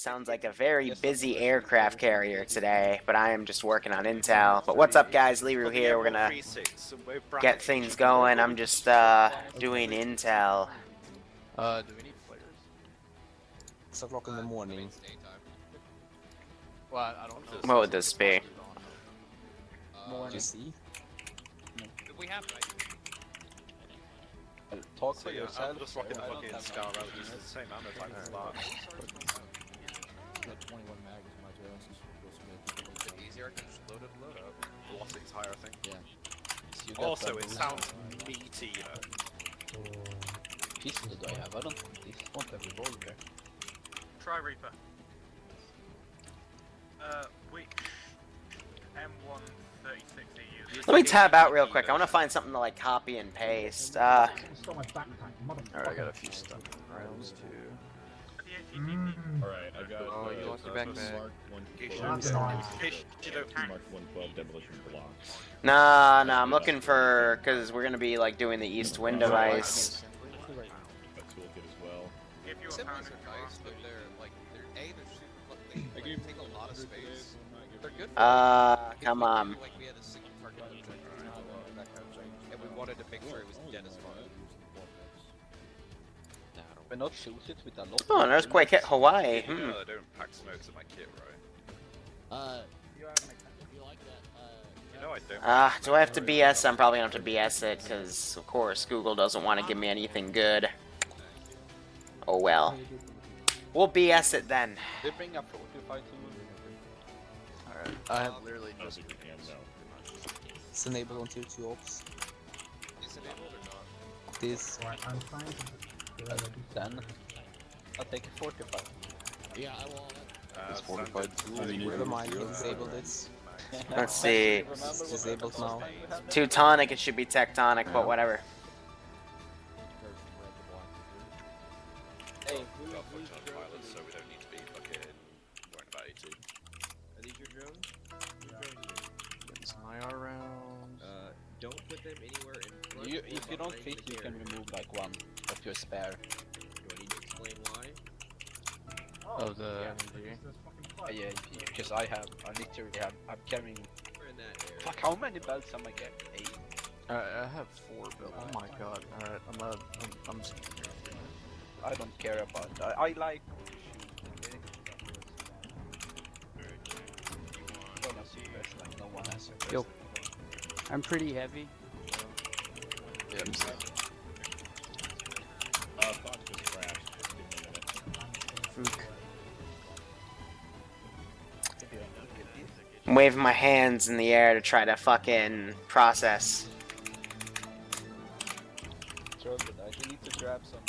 Sounds like a very busy aircraft carrier today, but I am just working on intel. But what's up, guys? Liru here. We're gonna get things going. I'm just doing intel. Do we need players? It's o'clock in the morning. Well, I don't know. What would this be? Do you see? We have Talk So for yeah, yourself. I'm just rocking the fucking Scar out using the same ammo type as Lark. 21 mag is my jail, so Is it easier? I can just load up. Velocity's higher, I think. Yeah. So you got Also, that it boost. sounds meatier. Pistol do I have? I don't want this. I want a revolver. Try Reaper. Which M136 EU? Let me tab out real quick. I want to find something to like copy and paste. Alright, I got a few stuff rounds too. Alright, I got Oh, you lost your backpack. Mark 112 Mark 112 demolition blocks. Nah, I'm looking for, because we're gonna be like doing the east wind device. A toolkit as well. If you're Siblings are nice, but they're like they're super. They take a lot of space. They're good. Come on. Like we had a single target and we wanted to make sure it was dead as fuck. But not shoot it with a lot. Oh, an earthquake hit Hawaii. I don't pack smokes in my kit, right? You like that? You know I don't. Do I have to BS? I'm probably gonna have to BS it, because of course Google doesn't want to give me anything good. Oh well. We'll BS it then. They bring up 45 to Alright, I have literally Just just. no. It's enabled on tier 2 ops. Is it enabled or not? This. 10. I'll take a 45. Yeah, I will. It's fortified. Never mind, we disabled it. Let's see. It's disabled now. Teutonic, it should be tectonic, but whatever. Hey, We got footage on pilots, so we don't need to be fucking worrying about AT. Are these your drones? Get some IR rounds. Don't put them anywhere in front you, or if you don't behind fit, the you can carrier. remove like one of your spare. Do I need to explain why? Oh, the Yeah, because I literally have, I'm carrying. We're in that area. Fuck, how many belts am I getting? 8? I have 4 built. Oh my god. Alright, I'm I don't care about that. I like shooting. Don't have suppress, like no one has suppress. Yo. I'm pretty heavy. yeah, I'm sorry. Box just crashed. Just give me a minute. I'm waving my hands in the air to try to fucking process. Throw it out. You need to grab some.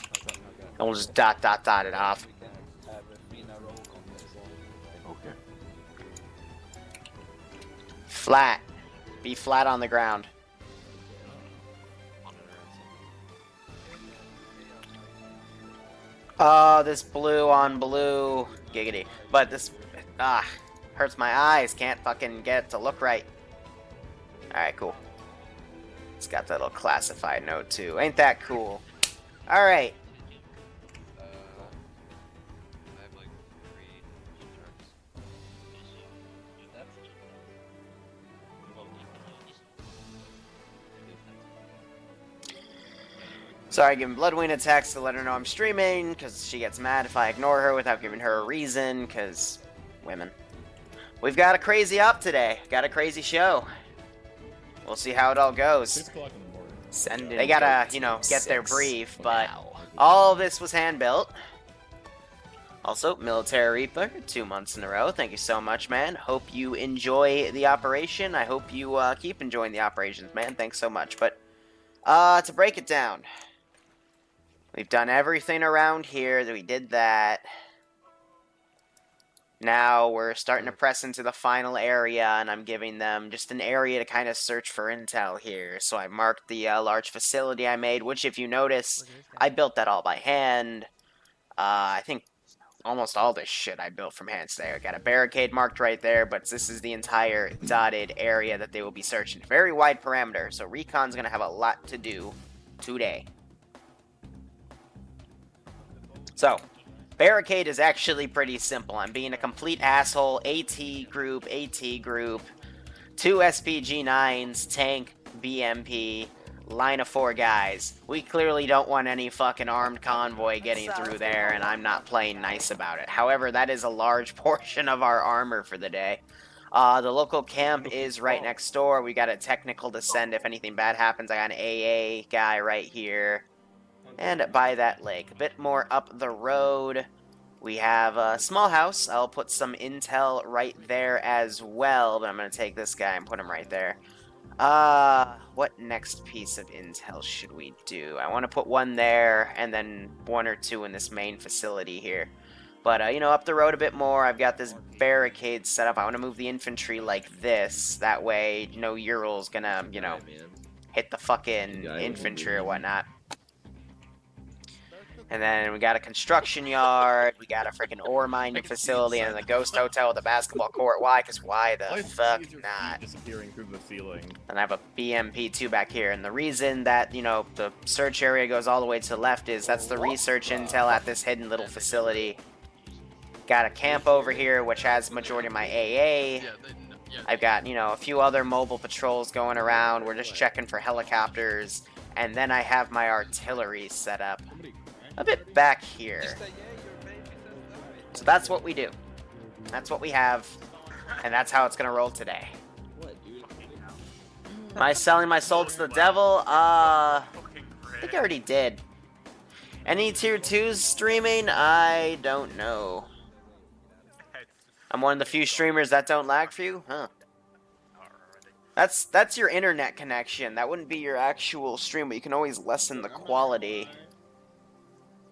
And we'll just dot it off. We can have a 3 in a row on this. Okay. Flat. Be flat on the ground. Oh, this blue on blue. Giggity. But this, hurts my eyes. Can't fucking get it to look right. Alright, cool. It's got that little classified note too. Ain't that cool? Alright. I have like 3 trucks. Sorry, giving Bloodwing a text to let her know I'm streaming, because she gets mad if I ignore her without giving her a reason, because women. We've got a crazy up today. Got a crazy show. We'll see how it all goes. 6 o'clock in the morning. Send They gotta, you know, get their brief, but all of this was hand-built. Also, Military Reaper, 2 months in a row. Thank you so much, man. Hope you enjoy the operation. I hope you keep enjoying the operations, man. Thanks so much. But, to break it down, we've done everything around here. We did that. Now we're starting to press into the final area, and I'm giving them just an area to kind of search for intel here. So I marked the large facility I made, which, if you notice, I built that all by hand. I think almost all this shit I built from hand today. I got a barricade marked right there, but this is the entire dotted area that they will be searching. Very wide parameter, so Recon's going to have a lot to do today. So, barricade is actually pretty simple. I'm being a complete asshole. AT group, 2 SPG-9s, tank, BMP, line of 4 guys. We clearly don't want any fucking armed convoy getting through there, and I'm not playing nice about it. However, that is a large portion of our armor for the day. The local camp is right next door. We got a technical descent if anything bad happens. I got an AA guy right here. And by that lake. A bit more up the road, we have a small house. I'll put some intel right there as well, but I'm going to take this guy and put him right there. What next piece of intel should we do? I want to put one there, and then 1 or 2 in this main facility here. But, you know, up the road a bit more, I've got this barricade set up. I want to move the infantry like this. That way, no Ural's gonna, you know, hit the fucking infantry or whatnot. And then we got a construction yard, we got a freaking ore mining facility, and the ghost hotel with a basketball court. Why? Because why the fuck not? Disappearing through the ceiling. And I have a BMP2 back here, and the reason that, you know, the search area goes all the way to the left is that's the research intel at this hidden little facility. Got a camp over here, which has the majority of my AA. I've got, you know, a few other mobile patrols going around. We're just checking for helicopters. And then I have my artillery set up a bit back here. So that's what we do. That's what we have. And that's how it's going to roll today. Am I selling my soul to the devil? I think I already did. Any tier 2s streaming? I don't know. I'm one of the few streamers that don't lag for you? Huh. That's your internet connection. That wouldn't be your actual stream, but you can always lessen the quality.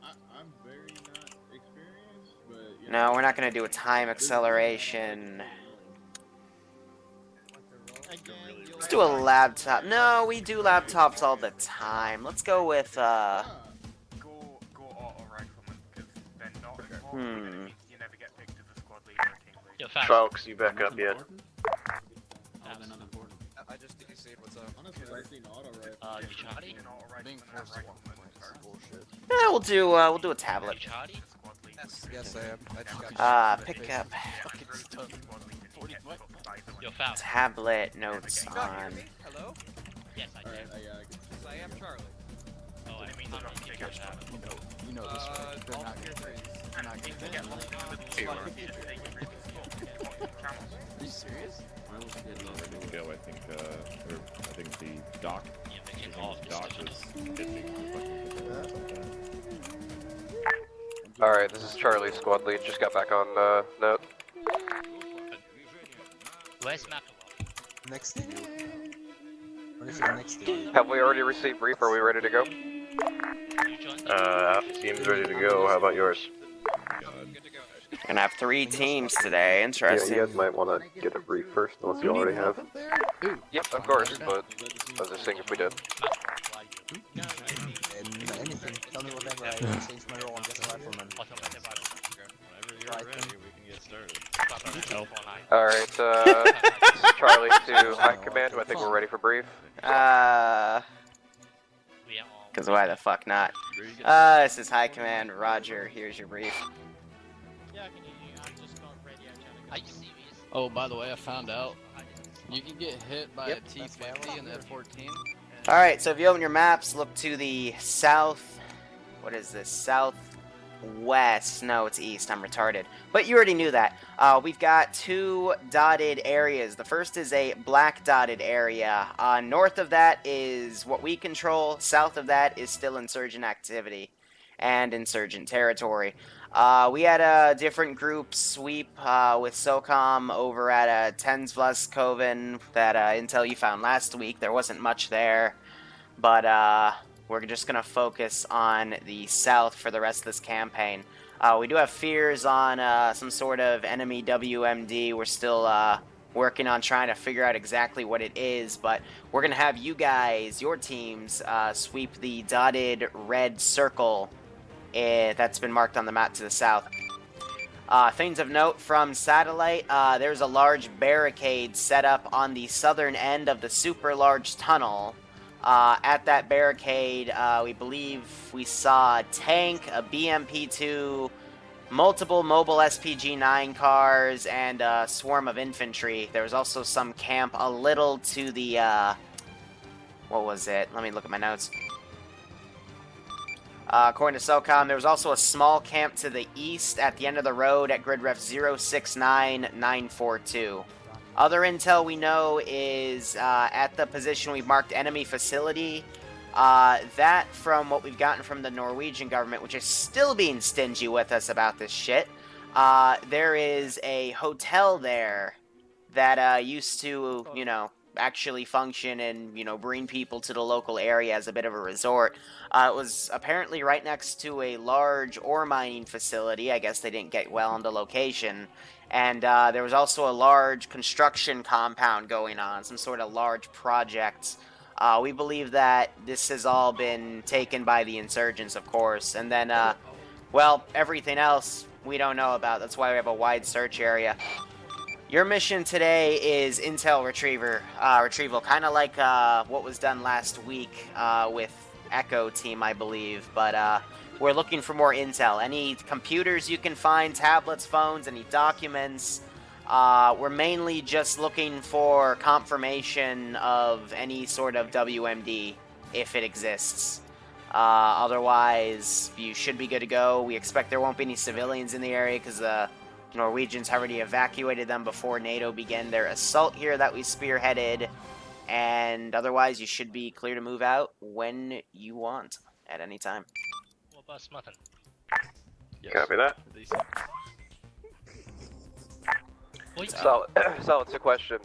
I'm very not experienced, but... No, we're not going to do a time acceleration. Let's do a laptop. No, we do laptops all the time. Let's go with, Go auto rifleman, because they're not involved, and it means you never get picked as a squad leader or team leader. Folks, you back up yet? I just did you see what's up? Honestly, I've seen auto rifle. Being auto rifleman and rifleman are bullshit. yeah, we'll do a tablet. Yes, I am. I just got Pick up Yo, foul. tablet notes Can you not hear on. me? Hello? Yes, I Alright, can. Yes, I am Charlie. Oh, I mean, don't take your shot. All tier 3s. Are you serious? Go, I think the dock. Yeah, they can all Dock was Alright, this is Charlie, squad lead. Just got back on note. Where's McLean? Next to you. What is it next to you? Have we already received brief? Are we ready to go? You joined? Team's ready to go. How about yours? Gonna have 3 teams today. Interesting. you guys might want to get a brief first, unless you already have. Yep, of course, but I was just saying if we did. Anything. Tell me whatever. I change my role. I'm just a rifleman. Alright, this is Charlie to High Command. I think we're ready for brief. Because why the fuck not? This is High Command. Roger, here's your brief. Are you serious? Oh, by the way, I found out you can get hit by a T-50 in F-14. Alright, so if you open your maps, look to the south. What is this? Southwest. No, it's east. I'm retarded. But you already knew that. We've got 2 dotted areas. The first is a black dotted area. North of that is what we control. South of that is still insurgent activity and insurgent territory. We had a different group sweep with SOCOM over at Tensvlaskoven, that intel you found last week. There wasn't much there, but we're just going to focus on the south for the rest of this campaign. We do have fears on some sort of enemy WMD. We're still working on trying to figure out exactly what it is, but we're going to have you guys, your teams, sweep the dotted red circle that's been marked on the map to the south. Things of note from satellite, there's a large barricade set up on the southern end of the super large tunnel. At that barricade, we believe we saw a tank, a BMP-2, multiple mobile SPG-9 cars and a swarm of infantry. There was also some camp a little to the, what was it? Let me look at my notes. According to SOCOM, there was also a small camp to the east at the end of the road at grid ref 069942. Other intel we know is at the position we've marked enemy facility. That, from what we've gotten from the Norwegian government, which is still being stingy with us about this shit, there is a hotel there that used to, you know, actually function and, you know, bring people to the local area as a bit of a resort. It was apparently right next to a large ore mining facility. I guess they didn't get well on the location. And there was also a large construction compound going on, some sort of large project. We believe that this has all been taken by the insurgents, of course. And then, well, everything else we don't know about. That's why we have a wide search area. Your mission today is intel retrieval, kind of like what was done last week with Echo Team, I believe. But we're looking for more intel. Any computers you can find, tablets, phones, any documents. We're mainly just looking for confirmation of any sort of WMD, if it exists. Otherwise, you should be good to go. We expect there won't be any civilians in the area because the Norwegians already evacuated them before NATO began their assault here that we spearheaded. And otherwise, you should be clear to move out when you want, at any time. Copy that. So, it's a question.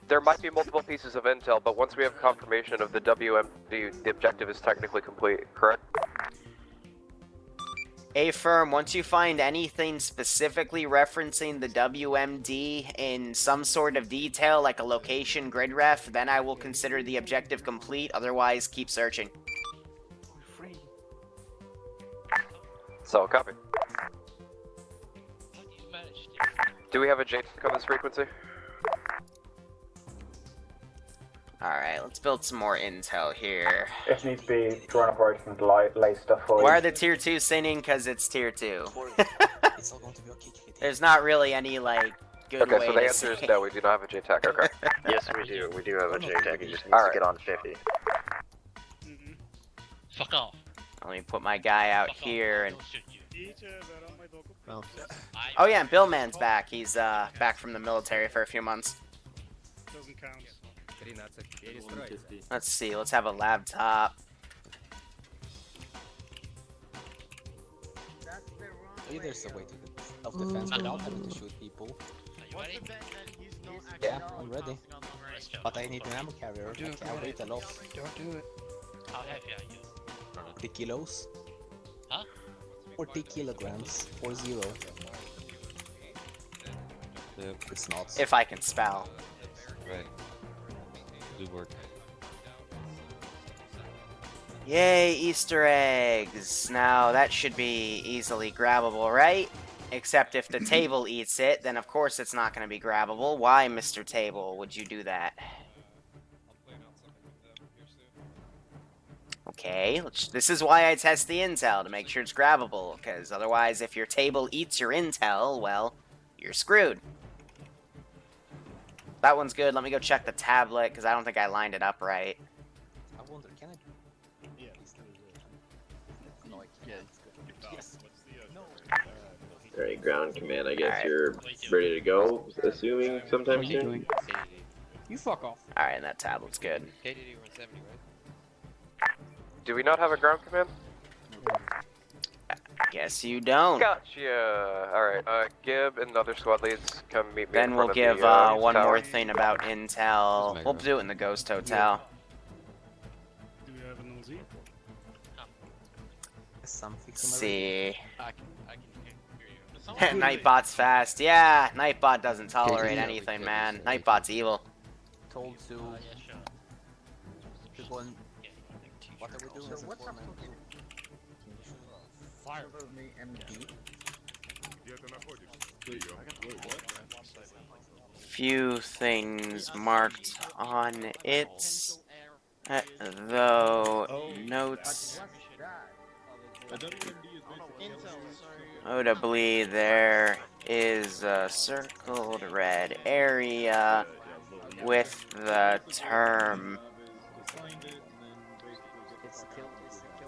There might be multiple pieces of intel, but once we have confirmation of the WMD, the objective is technically complete, correct? Affirm, once you find anything specifically referencing the WMD in some sort of detail, like a location grid ref, then I will consider the objective complete, otherwise keep searching. So, copy. Do we have a JTAC on this frequency? Alright, let's build some more intel here. If needs be, drone operations lay stuff for Why are the tier 2 singing? Because it's tier 2. It's all going to be okay. There's not really any, like, good Okay, way so the to answer is say no, we do not have a JTAC, okay. Yes, we do. We do have a JTAC. He just needs Alright. to get on 50. Fuck off. Let me put my guy out here and... Oh. Oh yeah, and Billman's back. He's back from the military for a few months. Doesn't count. Let's see, let's have a laptop. Maybe there's a way to self-defense without having to shoot people. Yeah, I'm ready. But I need an ammo carrier. I'll wait a lot. Don't do it. How heavy are you? 40 kilos. Huh? 40 kilograms. 40. It's not. If I can spell. Right. Good work. Yay, Easter eggs! Now, that should be easily grabbable, right? Except if the table eats it, then of course it's not going to be grabbable. Why, Mr. Table, would you do that? Okay, this is why I test the intel, to make sure it's grabbable, because otherwise if your table eats your intel, well, you're screwed. That one's good. Let me go check the tablet, because I don't think I lined it up right. I wonder, can I? Yeah. No, I can't. Yes. Alright, ground command, I guess Alright. you're ready to go, assuming sometime soon? You fuck off. Alright, that tablet's good. KDD 170, right? Do we not have a ground command? Guess you don't. Gotcha! Alright, Gib and the other squad leads come meet me Then in we'll front give of the, one tower. more thing about intel. We'll do it in the Ghost Hotel. Do we have an LZ? Something. Let's see. I can hear you. Nightbot's fast. Yeah, Nightbot doesn't tolerate anything, man. Nightbot's evil. Told to Yeah, sure. go and. What are we doing? What's up? Fire. Few things marked on it, though notes Notably, there is a circled red area with the term.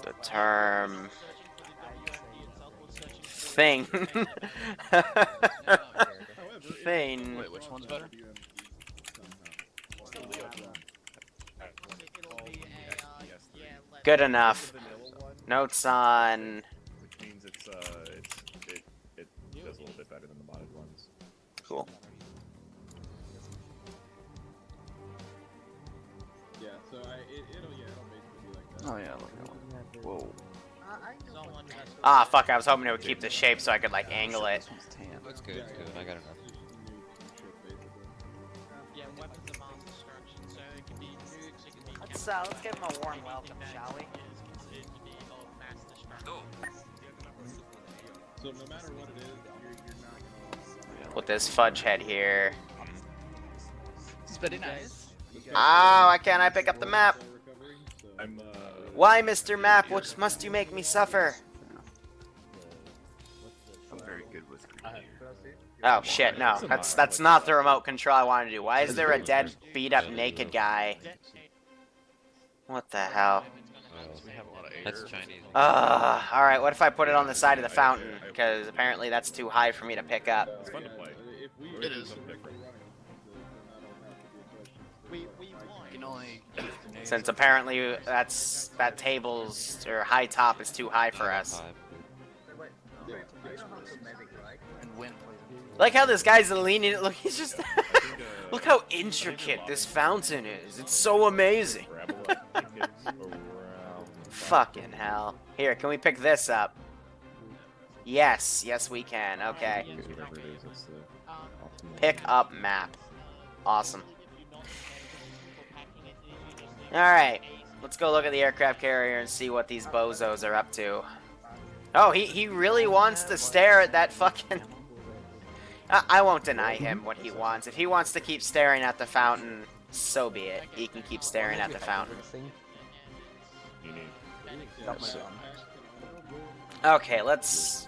The term. Thing. Thing. Wait, which one's better? Good enough. Notes on. Which means it does a little bit better than the modded ones. Cool. Yeah, so it'll basically be like that. Oh yeah, look at that one. Whoa. Ah, fuck, I was hoping it would keep the shape so I could, like, angle it. That's good, it's good. I got enough. Yeah, weapons of mass destruction, so it can be nukes, it can be... Let's give him a warm welcome, shall we? So no matter what it is, you're not gonna... With this fudge head here. It's very nice. Oh, why can't I pick up the map? I'm Why, Mr. Map, what must you make me suffer? I'm very good with Oh shit, no. That's not the remote control I wanted to do. Why is there a dead, beat up, naked guy? What the hell? That's Chinese. Alright, what if I put it on the side of the fountain? Because apparently that's too high for me to pick up. It's fun to play. It is. You can only. Since apparently that table's or high top is too high for us. And win. Like how this guy's leaning. Look, he's just. Look how intricate this fountain is. It's so amazing. Fucking hell. Here, can we pick this up? Yes, yes we can. Okay. Pick up map. Awesome. Alright, let's go look at the aircraft carrier and see what these bozos are up to. Oh, he really wants to stare at that fucking... I won't deny him what he wants. If he wants to keep staring at the fountain, so be it. He can keep staring at the fountain. Okay, let's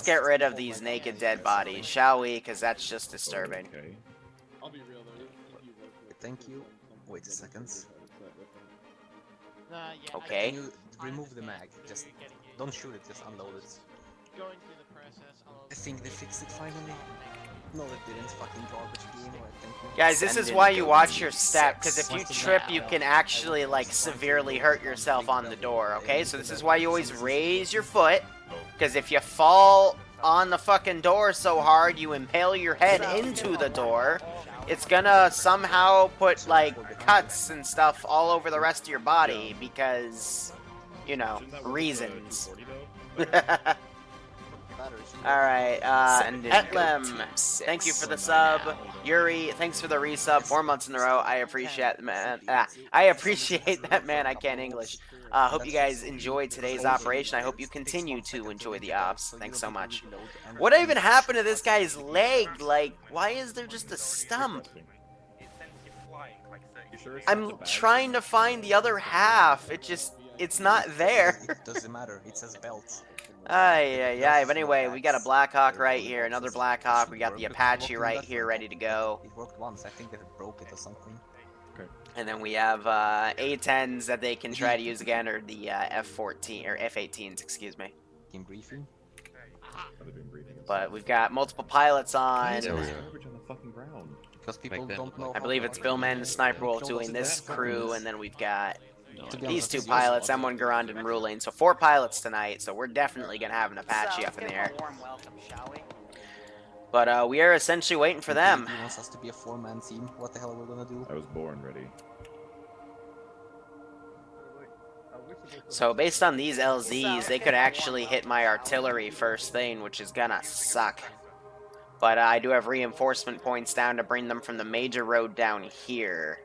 get rid of these naked dead bodies, shall we? Because that's just disturbing. Thank you. Wait a second. Okay. Can you remove the mag? Just don't shoot it, just unload it. I think they fixed it finally. No, they didn't. Fucking garbage game. Thank you. Guys, this is why you watch your step, because if you trip, you can actually, like, severely hurt yourself on the door, okay? So this is why you always raise your foot, because if you fall on the fucking door so hard, you impale your head into the door, it's gonna somehow put, like, cuts and stuff all over the rest of your body, because, you know, reasons. Alright, and Etlem, thank you for the sub. Yuri, thanks for the resub, 4 months in a row. I appreciate that, man. I appreciate that, man. I can't English. Hope you guys enjoyed today's operation. I hope you continue to enjoy the ops. Thanks so much. What even happened to this guy's leg? Like, why is there just a stump? I'm trying to find the other half. It's not there. It doesn't matter. It says belt. Aye. But anyway, we got a Blackhawk right here, another Blackhawk. We got the Apache right here, ready to go. It worked once. I think they broke it or something. And then we have A10s that they can try to use again, or the F-14 or F-18s, excuse me. In briefing. But we've got multiple pilots on. Because people don't know. I believe it's Billman and Sniper Wolf doing this crew, and then we've got these two pilots, M1 Garand and Ruling. So 4 pilots tonight, so we're definitely going to have an Apache up in the air. But we are essentially waiting for them. He wants us to be a 4-man team. What the hell are we going to do? I was born ready. So based on these LZs, they could actually hit my artillery first thing, which is gonna suck. But I do have reinforcement points down to bring them from the major road down here.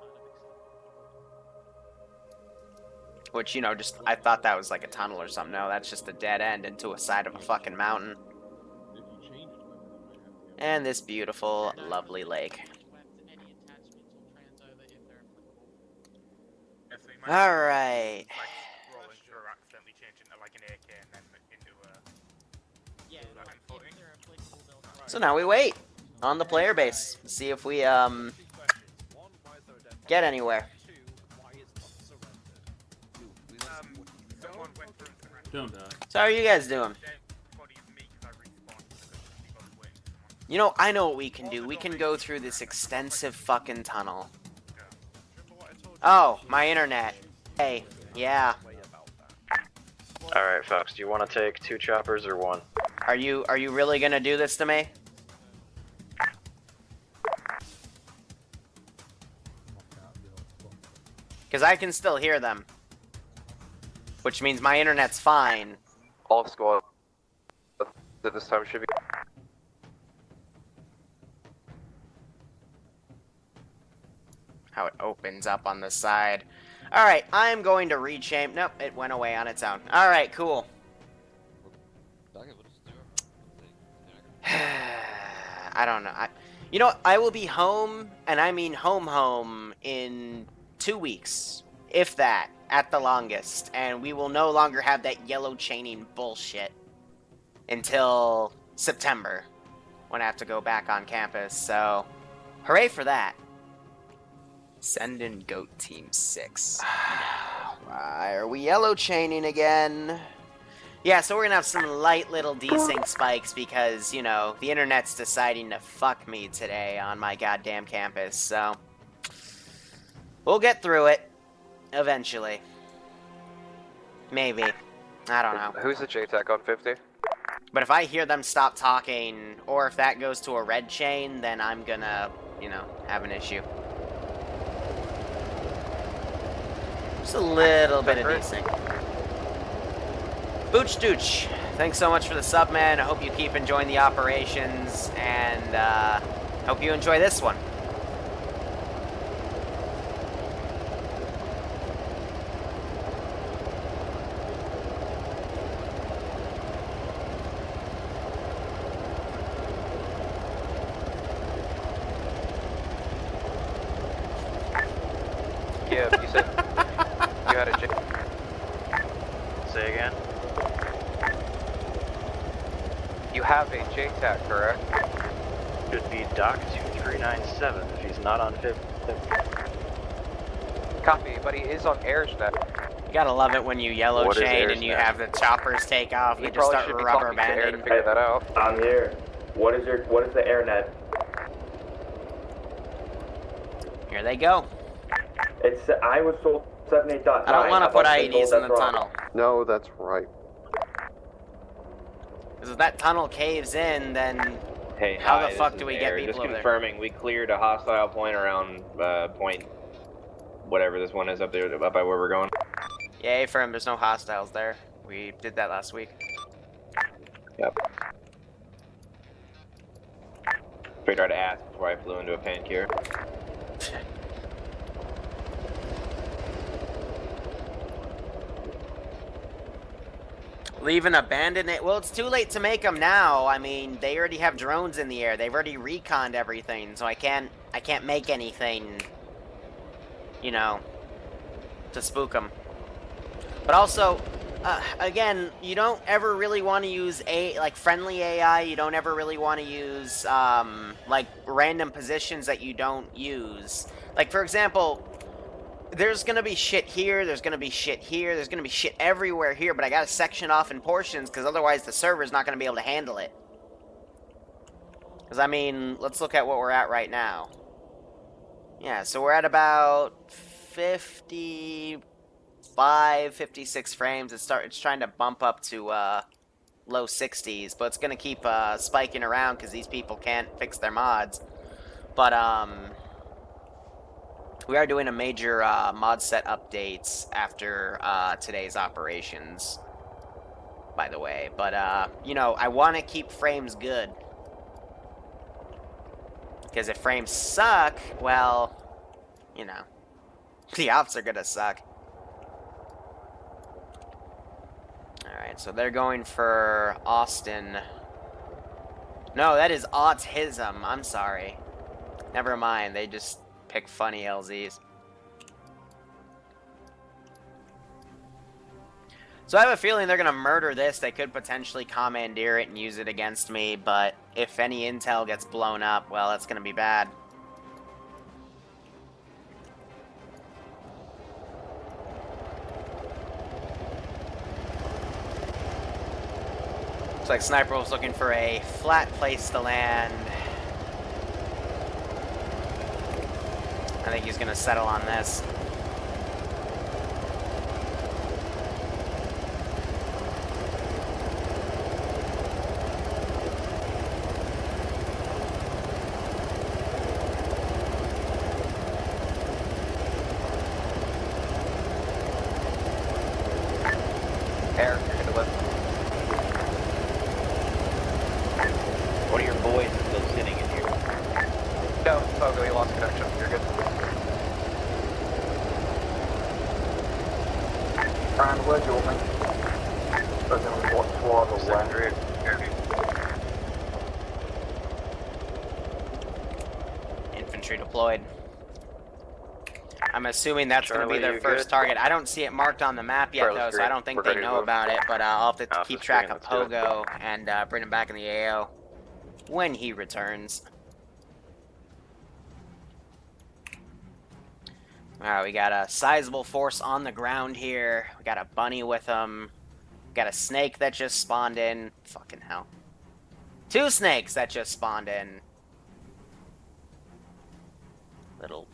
Which, you know, just, I thought that was like a tunnel or something. No, that's just a dead end into a side of a fucking mountain. And this beautiful, lovely lake. Alright. So now we wait on the player base. See if we, get anywhere. Don't die. So how are you guys doing? You know, I know what we can do. We can go through this extensive fucking tunnel. Oh, my internet. Hey, yeah. Alright, Fox, do you want to take 2 choppers or 1? Are you really gonna do this to me? Because I can still hear them. Which means my internet's fine. All squad at this time should be. How it opens up on the side. Alright, I'm going to rechain. Nope, it went away on its own. Alright, cool. I don't know. You know, I will be home, and I mean home, in 2 weeks. If that, at the longest. And we will no longer have that yellow chaining bullshit until September, when I have to go back on campus. So, hooray for that. Send in Goat Team 6. Why are we yellow chaining again? Yeah, so we're gonna have some light little desync spikes because, you know, the internet's deciding to fuck me today on my goddamn campus, so we'll get through it eventually. Maybe. I don't know. Who's the JTAC on 50? But if I hear them stop talking, or if that goes to a red chain, then I'm gonna, you know, have an issue. Just a little bit of desync. Booch Dooch, thanks so much for the sub, man. I hope you keep enjoying the operations, and hope you enjoy this one. Yeah, you said you had a J. Say again? You have a JTAC, correct? Should be Doc 2397 if he's not on 50. Copy, but he is on AirSnet. You gotta love it when you yellow What is chain and you AirSnet? have the choppers take off. He They just probably start should be rubber talking to Air to banding. figure that out. I'm here. What is the AirNet? Here they go. I was told 78.9. I don't want to put thought they told IEDs in the that's wrong. tunnel. No, that's right. Because if that tunnel caves in, then Hey, how hi, the fuck this do is we get Air. people Just over there? confirming, we cleared a hostile point around point, whatever this one is up there, up by where we're going. Yay for him, there's no hostiles there. We did that last week. Yep. Figured I'd ask before I flew into a panic here. Leave an abandoned it. Well, it's too late to make them now. I mean, they already have drones in the air. They've already reconned everything, so I can't make anything, you know, to spook them. But also, again, you don't ever really want to use like friendly AI. You don't ever really want to use like random positions that you don't use. Like, for example, there's gonna be shit here, there's gonna be shit here, there's gonna be shit everywhere here, but I gotta section off in portions, because otherwise the server's not gonna be able to handle it. Because, I mean, let's look at what we're at right now. Yeah, so we're at about 55, 56 frames. It's trying to bump up to low 60s, but it's gonna keep spiking around, because these people can't fix their mods. But, we are doing a major mod set updates after today's operations, by the way. But, you know, I want to keep frames good. Because if frames suck, well, you know, the ops are going to suck. Alright, so they're going for Austin. No, that is autism. I'm sorry. Never mind, they just pick funny LZs. So I have a feeling they're going to murder this. They could potentially commandeer it and use it against me, but if any intel gets blown up, well, that's going to be bad. Looks like Sniper was looking for a flat place to land. I think he's going to settle on this. Air, you're gonna lift. What are your boys still sitting in here? No, oh, no, you lost connection. You're good. And where do you want me? Doesn't what squad or where? Infantry deployed. I'm assuming that's going to be Charlie, their you first good? target. I don't see it marked on the map yet, Charlie's though, so green. I don't think We're they ready to know move. about it, but I'll have to Alpha's keep track green, of let's do it. Pogo and bring him back in the AO when he returns. We got a sizable force on the ground here. We got a bunny with him. Got a snake that just spawned in. Fucking hell. 2 snakes that just spawned in. Little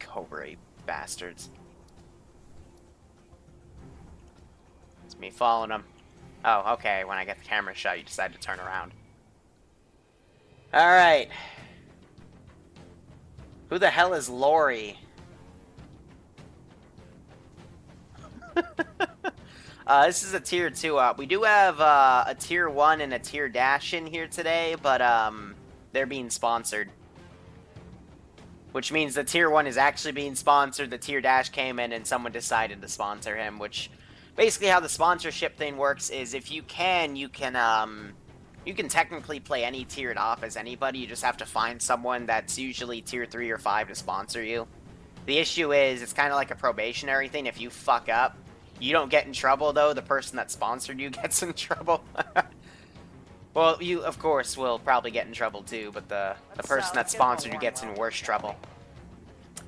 cobra bastards. It's me following them. Oh, okay. When I get the camera shot, you decide to turn around. Alright. Who the hell is Lori? This is a tier 2 up. We do have a tier 1 and a tier dash in here today, but they're being sponsored. Which means the tier 1 is actually being sponsored, the tier dash came in and someone decided to sponsor him, which basically how the sponsorship thing works is if you can technically play any tiered off as anybody, you just have to find someone that's usually tier 3 or 5 to sponsor you. The issue is, it's kind of like a probationary thing. If you fuck up, you don't get in trouble, though. The person that sponsored you gets in trouble. Well, you, of course, will probably get in trouble, too, but the person that sponsored you gets in worse trouble.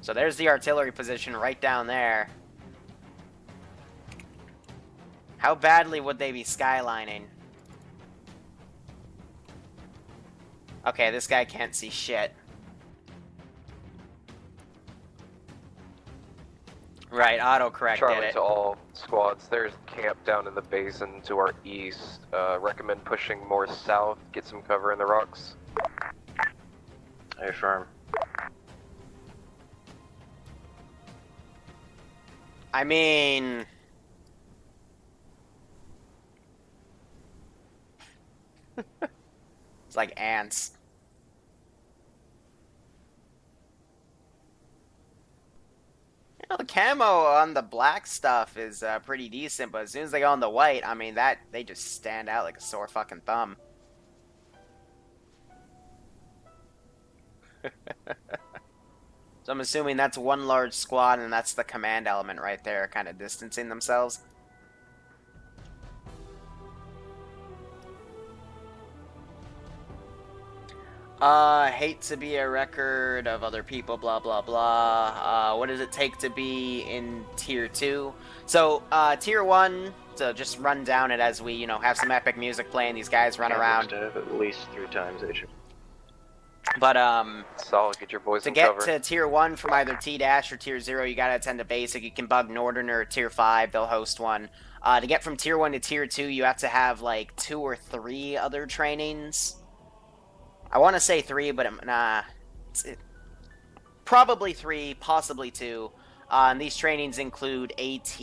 So there's the artillery position right down there. How badly would they be skylining? Okay, this guy can't see shit. Right, autocorrect Charlie did it. to all squads. There's camp down in the basin to our east. Recommend pushing more south. Get some cover in the rocks. I affirm. I mean... It's like ants. You know, the camo on the black stuff is pretty decent, but as soon as they go on the white, I mean, they just stand out like a sore fucking thumb. So I'm assuming that's one large squad, and that's the command element right there, kind of distancing themselves. Hate to be a record of other people, blah, blah, blah. What does it take to be in Tier 2? So, Tier 1, so just run down it as we, have some epic music playing, these guys run around. At least 3 times, H. But, Solid, get your boys to in get cover. to Tier 1 from either T-Dash or Tier 0, you gotta attend a basic. You can bug Northern or Tier 5, they'll host one. To get from Tier 1 to Tier 2, you have to have, like, 2 or 3 other trainings. I want to say 3, but probably 3, possibly 2. And these trainings include AT,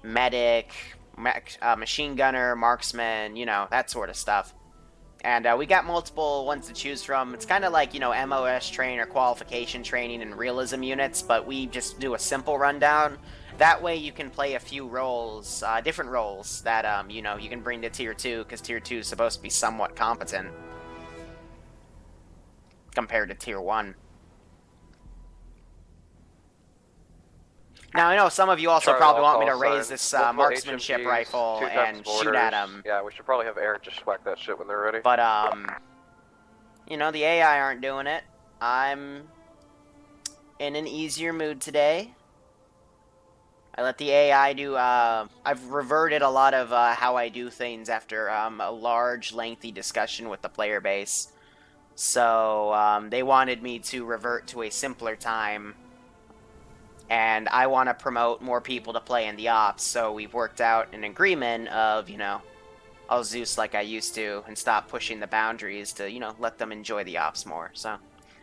medic, machine gunner, marksman, that sort of stuff. And we got multiple ones to choose from. It's kind of like, MOS train or qualification training and realism units, but we just do a simple rundown. That way you can play a few roles, different roles that, you can bring to Tier 2, because Tier 2 is supposed to be somewhat competent compared to Tier 1. Now, I know some of you also Charlie, probably all want me to call raise signs, this multiple marksmanship HMGs, rifle 2 times and shoot at mortars. them. Yeah, we should probably have Eric just whack that shit when they're ready. But, you know, the AI aren't doing it. I'm in an easier mood today. I let the AI do, I've reverted a lot of how I do things after a large, lengthy discussion with the player base. So, they wanted me to revert to a simpler time. And I want to promote more people to play in the ops, so we've worked out an agreement of, you know, I'll Zeus like I used to and stop pushing the boundaries to, you know, let them enjoy the ops more. So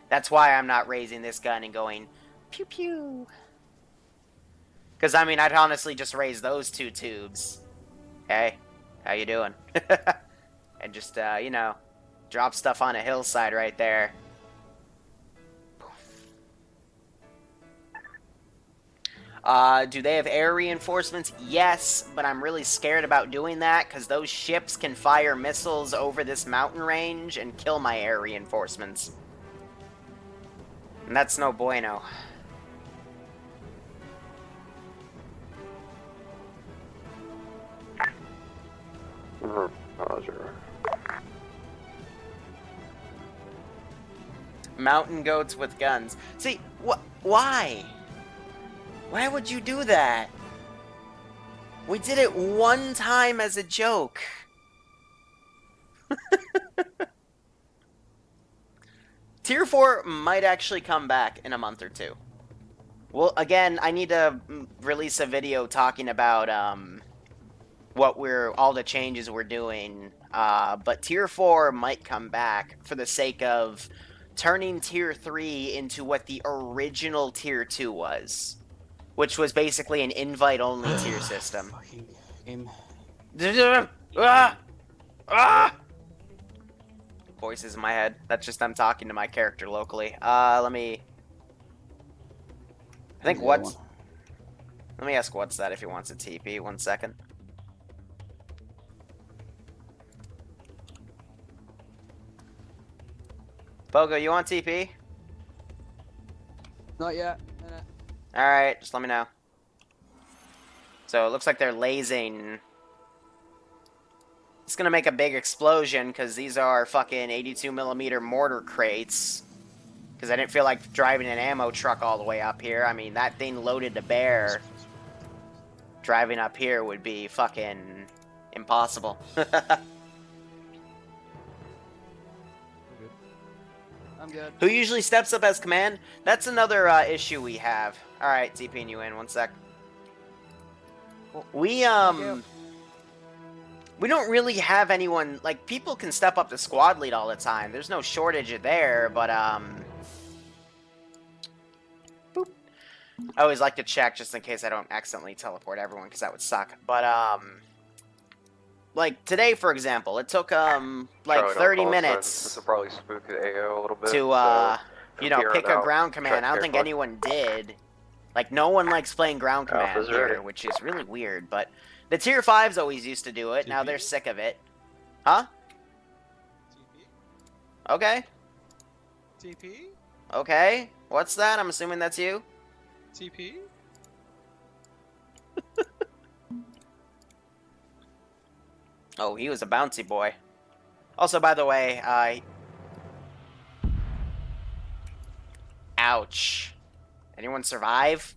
that's why I'm not raising this gun and going, pew pew. Because, I mean, I'd honestly just raise those 2 tubes. Hey, how you doing? And just, you know, drop stuff on a hillside right there. Do they have air reinforcements? Yes, but I'm really scared about doing that because those ships can fire missiles over this mountain range and kill my air reinforcements. And that's no bueno. Roger. Mountain goats with guns. See, why? Why would you do that? We did it one time as a joke. Tier 4 might actually come back in a month or 2. Well, again, I need to release a video talking about all the changes we're doing. But Tier 4 might come back for the sake of turning Tier 3 into what the original Tier 2 was. Which was basically an invite-only tier system. Voices in my head. That's just them talking to my character locally. Let me... I think what's... Let me ask what's that if he wants a TP. 1 second. Bogo, you want TP? Not yet. Alright, just let me know. So it looks like they're lasing. It's gonna make a big explosion because these are fucking 82mm mortar crates. Because I didn't feel like driving an ammo truck all the way up here. I mean, that thing loaded to bear. Driving up here would be fucking impossible. I'm good. Who usually steps up as command? That's another issue we have. Alright, TPing you in 1 sec. We don't really have anyone, like, people can step up to squad lead all the time. There's no shortage of there, but, boop. I always like to check just in case I don't accidentally teleport everyone, because that would suck. But, like, today, for example, it took, like, 30 minutes This will probably spook the AO a little bit. to, you know, here pick on a out, ground command. tread I don't think carefully. anyone did. Like, no one likes playing ground command Alpha's here, ready. which is really weird, but the Tier 5s always used to do it. Now they're sick of it. Huh? Okay. TP? Okay. What's that? I'm assuming that's you? TP? Oh, he was a bouncy boy. Also, by the way, ouch. Anyone survive?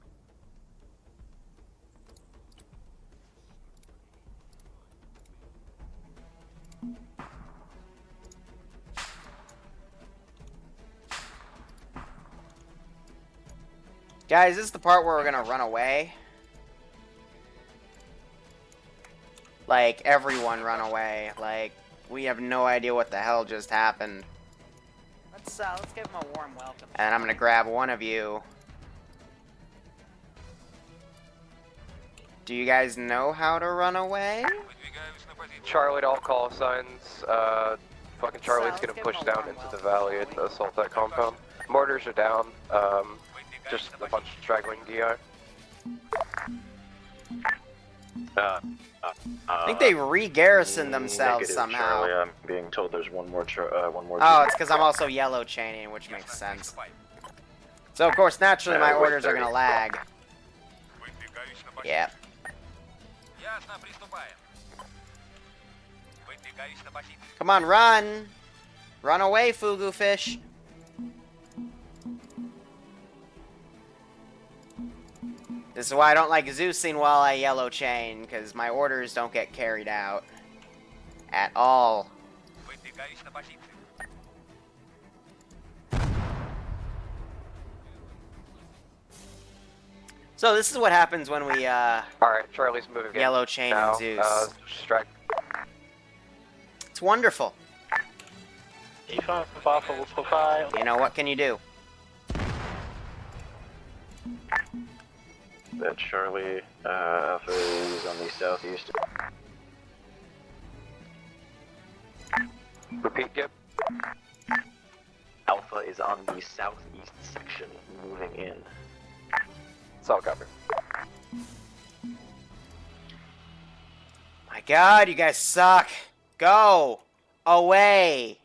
Guys, this is the part where we're gonna run away. Like, everyone run away. Like, we have no idea what the hell just happened. Let's give him a warm welcome. And I'm gonna grab one of you. Do you guys know how to run away? Charlie to all call signs. Fucking Charlie's getting pushed down into the valley and assault that compound. Mortars are down. Just a bunch of straggling DI. I think they re-garrisoned themselves Negative, somehow. Charlie, I'm being told there's one more. Oh, it's because I'm also yellow chaining, which makes sense. So, of course, naturally, my orders are going to lag. Yeah. Come on, run! Run away, Fugu fish! This is why I don't like Zeusing while I yellow chain, because my orders don't get carried out. At all. So this is what happens when we, Alright, Charlie's moving in. yellow chain now, and Zeus. Strike. It's wonderful. Full profile. You know, what can you do? That Charlie Alpha is on the southeast. Repeat, Gib. Alpha is on the southeast section, moving in. Solid copy. My god, you guys suck. Go! Away!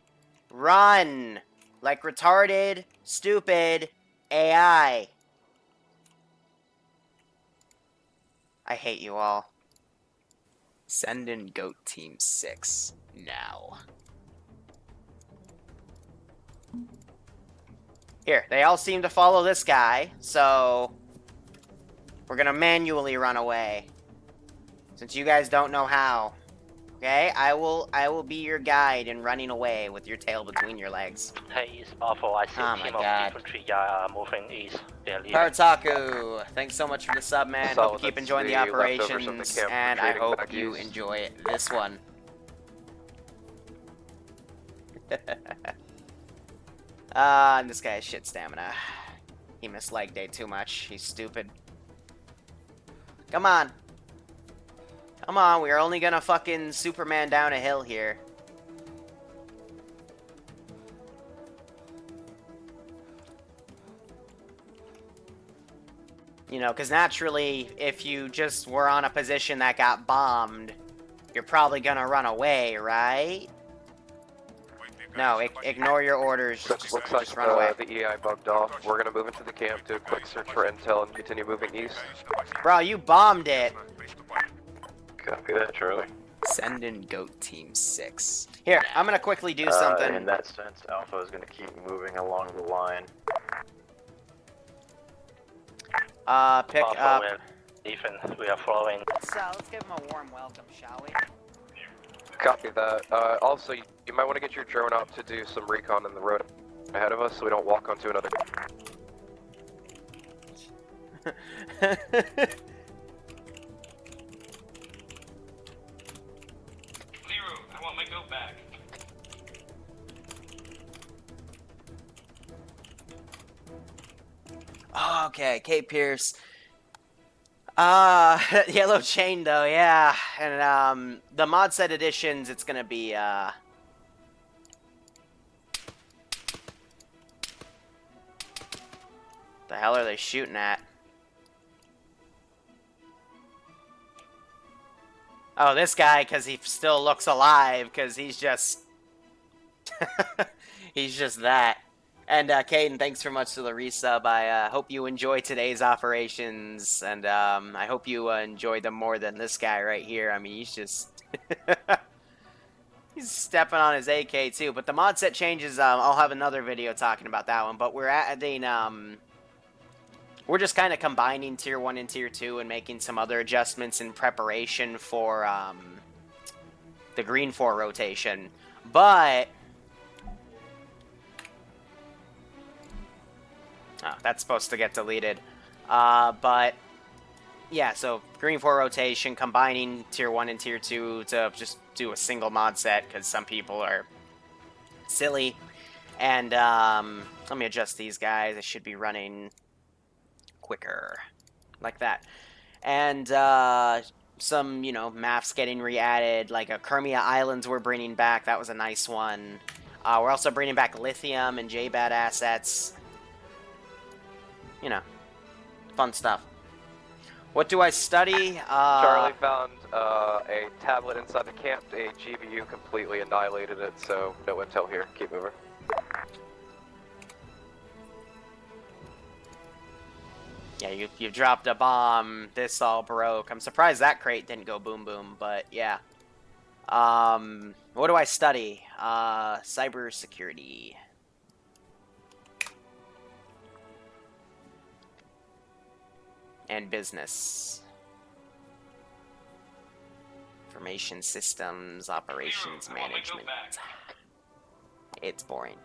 Run! Like retarded, stupid AI. I hate you all. Send in Goat Team 6 now. Here, they all seem to follow this guy, so we're gonna manually run away. Since you guys don't know how. Okay? I will be your guide in running away with your tail between your legs. Hey, East Alpha, I see Oh a my team god. of infantry moving east. They're leaving. Partaku, thanks so much for the sub, man. Solid, Hope you keep that's enjoying the the leftovers of the operations, camp and I retreating hope back you east. enjoy this one. And this guy has shit stamina. He missed leg day too much. He's stupid. Come on. Come on, we're only gonna fucking Superman down a hill here. You know, because naturally, if you just were on a position that got bombed, you're probably gonna run away, right? No, ignore your orders. Looks like just run away. the EI bugged off. We're gonna move into the camp, do a quick search for intel, and continue moving east. Bro, you bombed it. Copy that, Charlie. Send in Goat Team 6. Here, I'm gonna quickly do something. In that sense, Alpha is going to keep moving along the line. Pick up. Ethan, we are following. Let's give him a warm welcome, shall we? Copy that. Also, you might want to get your drone out to do some recon in the road ahead of us so we don't walk onto another. Liru, I want my goat back. Okay, Kate Pierce. Yellow Chain though, yeah. And the mod set editions, it's gonna be the hell are they shooting at? Oh, this guy, because he still looks alive, because he's just he's just that. And Caden, thanks so much for the resub. I hope you enjoy today's operations, and I hope you enjoy them more than this guy right here. I mean, he's just he's stepping on his AK too. But the mod set changes. I'll have another video talking about that one. But we're adding we're just kind of combining Tier 1 and Tier 2 and making some other adjustments in preparation for the Green 4 rotation. But oh, that's supposed to get deleted. But yeah, so Green 4 rotation, combining Tier 1 and Tier 2 to just do a single mod set, because some people are silly. And let me adjust these guys. They should be running quicker. Like that. And some, you know, maps getting re-added, like Kermia Islands we're bringing back. That was a nice one. We're also bringing back Lithium and JBAD assets. You know, fun stuff. What do I study? Charlie found a tablet inside the camp. A GBU completely annihilated it, so no intel here. Keep moving. Yeah, Yeah, you dropped a bomb. This all broke. I'm surprised that crate didn't go boom boom, but yeah. What do I study? Cybersecurity. And business. Information systems, operations management. It's boring.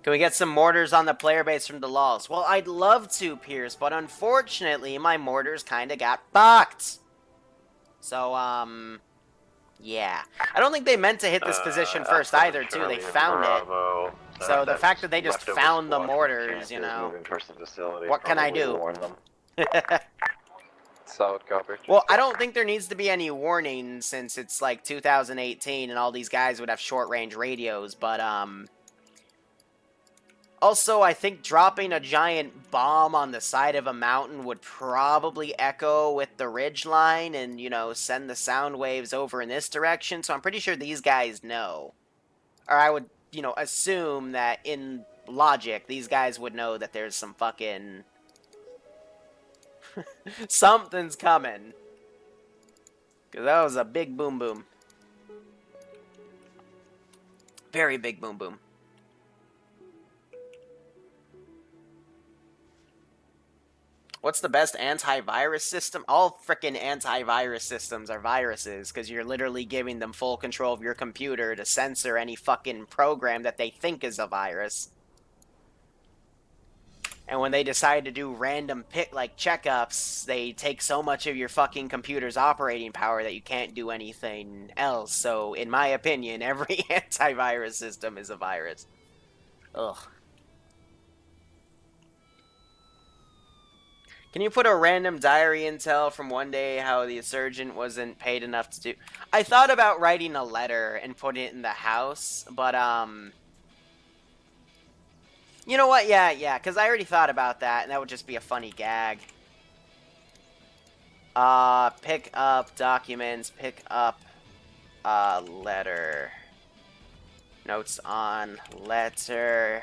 Can we get some mortars on the player base from the laws? Well, I'd love to, Pierce, but unfortunately, my mortars kind of got fucked. So, yeah. I don't think they meant to hit this position first either, too. They found it. So the fact that they just found the mortars, you know. What can I do? Solid copy. Well, I don't think there needs to be any warning since it's like 2018 and all these guys would have short-range radios, but, also, I think dropping a giant bomb on the side of a mountain would probably echo with the ridge line and, you know, send the sound waves over in this direction, so I'm pretty sure these guys know. Or I would, you know, assume that in logic, these guys would know that there's some fucking... something's coming. Because that was a big boom boom. Very big boom boom. What's the best antivirus system? All frickin' antivirus systems are viruses, because you're literally giving them full control of your computer to censor any fucking program that they think is a virus. And when they decide to do random checkups, they take so much of your fucking computer's operating power that you can't do anything else. So, in my opinion, every antivirus system is a virus. Ugh. Can you put a random diary intel from one day how the insurgent wasn't paid enough to do... I thought about writing a letter and putting it in the house, but, you know what? Yeah, because I already thought about that, and that would just be a funny gag. Pick up documents, pick up letter. Notes on letter.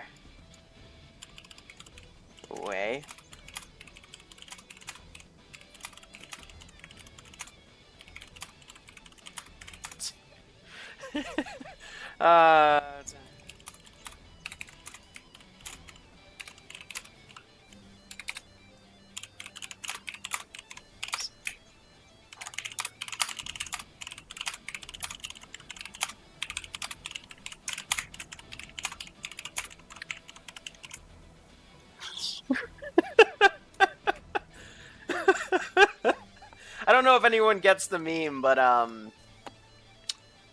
Way. I don't know if anyone gets the meme, but,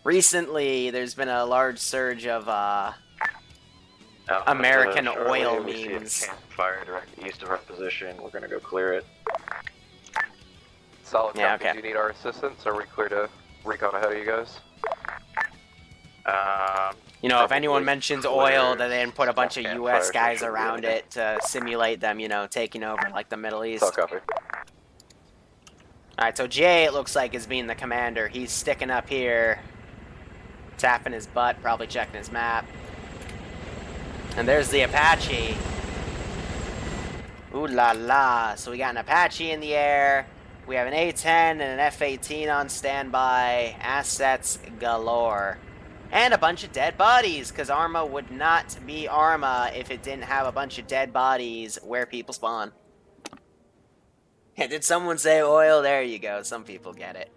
recently there's been a large surge of, American oil memes. Fire directly east of our position. We're gonna go clear it. Solid copy. Yeah, okay. Do you need our assistance? Are we clear to recon ahead of you guys? You know, if anyone mentions oil, then they put a bunch of U.S. guys around it to simulate them, you know, taking over, like, the Middle East. Solid copy. Alright, so Jay, it looks like, is being the commander. He's sticking up here, tapping his butt, probably checking his map. And there's the Apache. Ooh la la. So we got an Apache in the air. We have an A-10 and an F-18 on standby. Assets galore. And a bunch of dead bodies, because Arma would not be Arma if it didn't have a bunch of dead bodies where people spawn. Yeah, did someone say oil? There you go. Some people get it.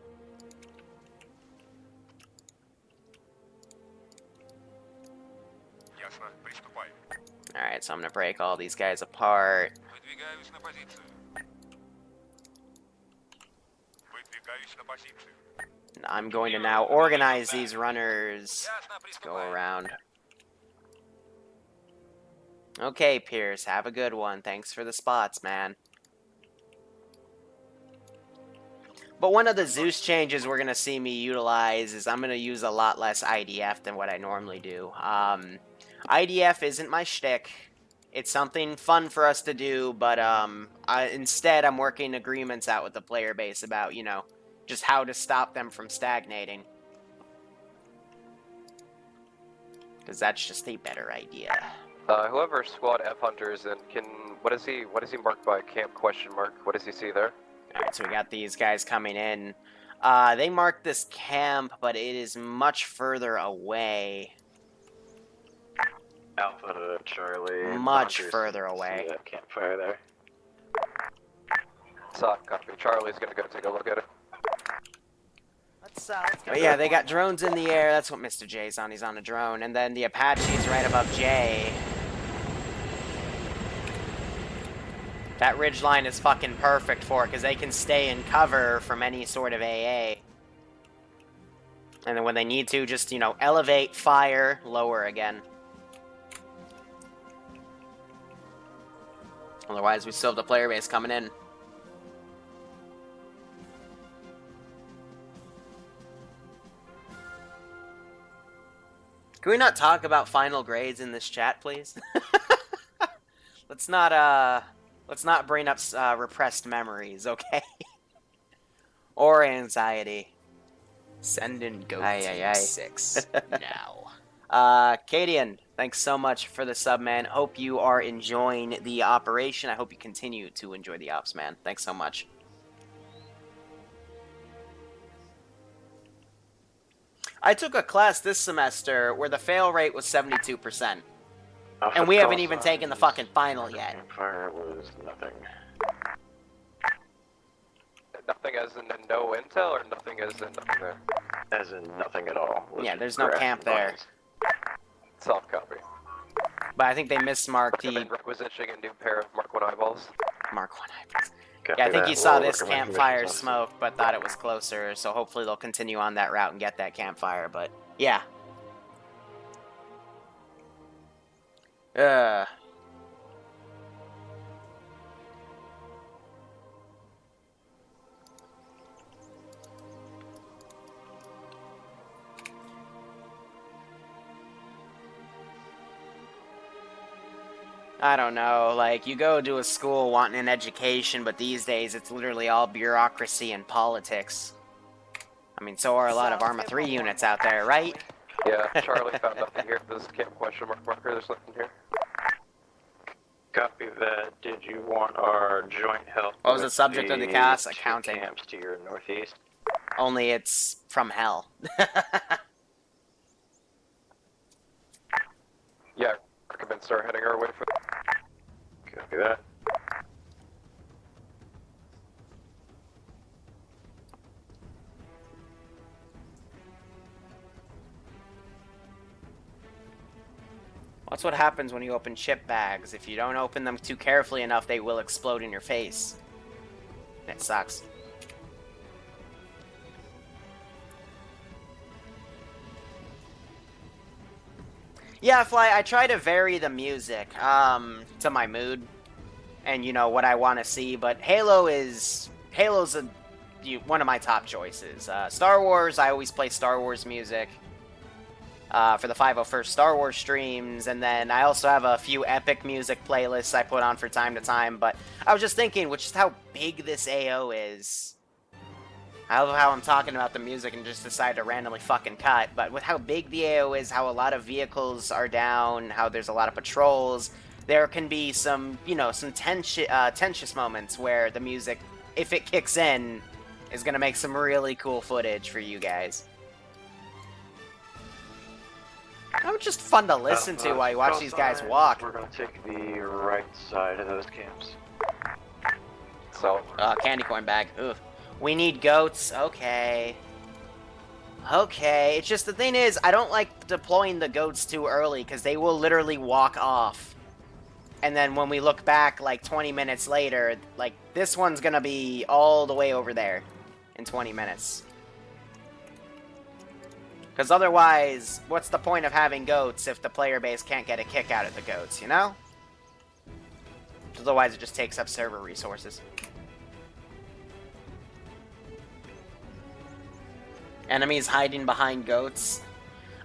Alright, so I'm gonna break all these guys apart. I'm going to now organize these runners to go around. Okay, Pierce, have a good one. Thanks for the spots, man. But one of the Zeus changes we're going to see me utilize is I'm going to use a lot less IDF than what I normally do. IDF isn't my shtick. It's something fun for us to do, but instead I'm working agreements out with the player base about, you know, just how to stop them from stagnating. Because that's just a better idea. Whoever squad F Hunter is in, what is he marked by camp question mark? What does he see there? Alright, so we got these guys coming in. They marked this camp, but it is much further away. Alpha to Charlie. Much further away. See that campfire there. Soft copy. Charlie's gonna go take a look at it. But yeah, they got drones in the air. That's what Mr. J's on. He's on a drone. And then the Apache's right above Jay. That ridgeline is fucking perfect for it, because they can stay in cover from any sort of AA. And then when they need to, just, you know, elevate, fire, lower again. Otherwise, we still have the player base coming in. Can we not talk about final grades in this chat, please? Let's not bring up repressed memories, okay? Or anxiety. Send in goat Aye. 6 now. Cadian, thanks so much for the sub, man. Hope you are enjoying the operation. I hope you continue to enjoy the ops, man. Thanks so much. I took a class this semester where the fail rate was 72%. And we haven't even taken the fucking final yet. Fire was nothing. Nothing as in no intel, or nothing as in nothing there? As in nothing at all. Yeah, there's no camp there. Soft copy. But I think they mismarked the... Requisitioning a new pair of Mark 1 eyeballs. Mark 1 eyeballs. Yeah, I think you saw this campfire smoke, but thought it was closer, so hopefully they'll continue on that route and get that campfire, but yeah. I don't know, like, you go to a school wanting an education, but these days it's literally all bureaucracy and politics. I mean, so are a lot of Arma 3 units out there, right? Yeah, Charlie found nothing here. This camp question marker, there's nothing here. Copy that. Did you want our joint help? What was the subject of the cast? Two Accounting. camps to your northeast. Only it's from hell. Yeah, recommend start heading our way for. Copy that. That's what happens when you open chip bags. If you don't open them too carefully enough, they will explode in your face. It sucks. Yeah, Fly, I try to vary the music to my mood and, you know, what I want to see, but Halo's one of my top choices. Star Wars, I always play Star Wars music for the 501st Star Wars streams, and then I also have a few epic music playlists I put on for time to time, but I was just thinking, with just how big this AO is, I love how I'm talking about the music and just decide to randomly fucking cut, but with how big the AO is, how a lot of vehicles are down, how there's a lot of patrols, there can be some, you know, some tensious moments where the music, if it kicks in, is going to make some really cool footage for you guys. It's just fun to listen to while you watch these guys walk. We're going to take the right side of those camps. So. Candy corn bag. Ugh. We need goats. Okay. Okay. It's just the thing is, I don't like deploying the goats too early because they will literally walk off. And then when we look back like 20 minutes later, like this one's gonna be all the way over there in 20 minutes. Because otherwise, what's the point of having goats if the player base can't get a kick out of the goats, you know? Otherwise, it just takes up server resources. Enemies hiding behind goats.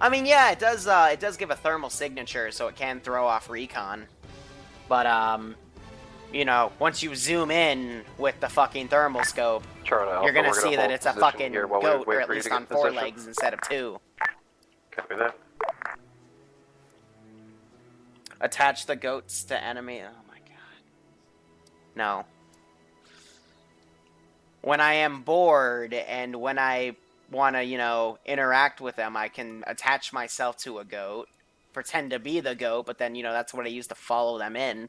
I mean, yeah, it does give a thermal signature, so it can throw off recon. But, you know, once you zoom in with the fucking thermal scope, you're gonna see that it's a fucking goat, or at least on 4 legs instead of 2. Copy that. Attach the goats to enemy. Oh my god. No. When I am bored and when I want to, you know, interact with them, I can attach myself to a goat, pretend to be the goat, but then, you know, that's what I use to follow them in.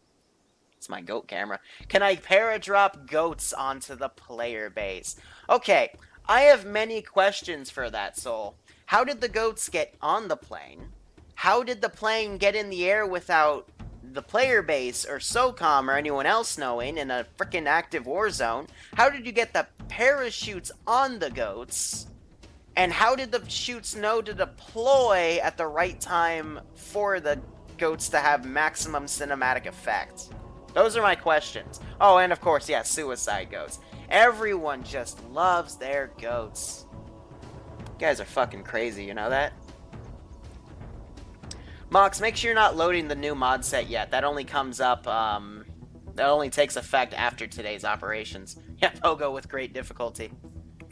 It's my goat camera. Can I paradrop goats onto the player base? Okay, I have many questions for that, Soul. How did the goats get on the plane? How did the plane get in the air without the player base or SOCOM or anyone else knowing in a freaking active war zone? How did you get the parachutes on the goats? And how did the chutes know to deploy at the right time for the goats to have maximum cinematic effect? Those are my questions. Oh, and of course, yeah, suicide goats. Everyone just loves their goats. You guys are fucking crazy, you know that? Mox, make sure you're not loading the new mod set yet. That only comes up, that only takes effect after today's operations. Yeah, Pogo with great difficulty.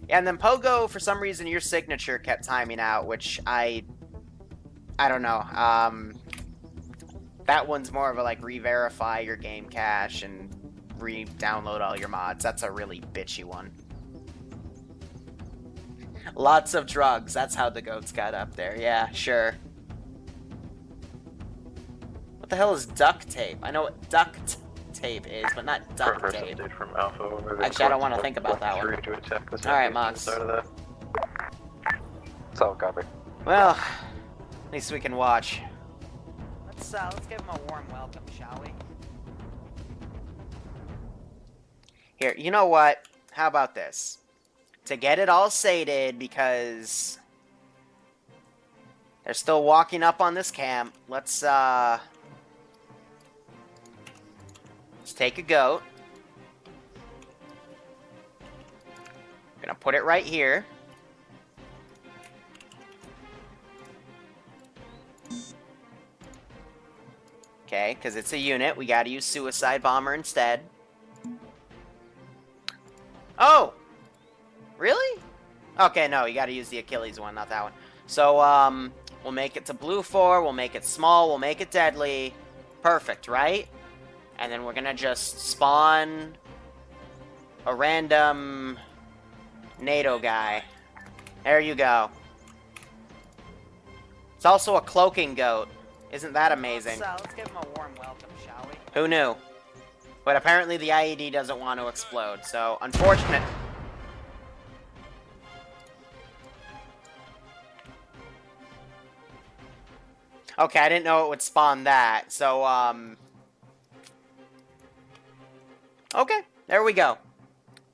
Yeah, and then Pogo, for some reason, your signature kept timing out, which I don't know. That one's more of a, like, re-verify your game cache and re-download all your mods. That's a really bitchy one. Lots of drugs. That's how the goats got up there. Yeah, sure. What the hell is duct tape? I know what duct tape is, but not duct tape. From Alpha, Actually, I don't want to think about that one. Alright, Mox. Solid copy. Well, at least we can watch. Let's give him a warm welcome, shall we? Here, you know what? How about this? To get it all sated, because they're still walking up on this camp, let's take a goat. I'm gonna put it right here. Okay, because it's a unit. We gotta use Suicide Bomber instead. Oh! Really? Okay, no, you gotta use the Achilles one, not that one. So, we'll make it to blue 4, we'll make it small, we'll make it deadly. Perfect, right? And then we're gonna just spawn a random NATO guy. There you go. It's also a cloaking goat. Isn't that amazing? Let's give him a warm welcome, shall we? Who knew? But apparently the IED doesn't want to explode, so unfortunate. Okay, I didn't know it would spawn that, so, okay, there we go.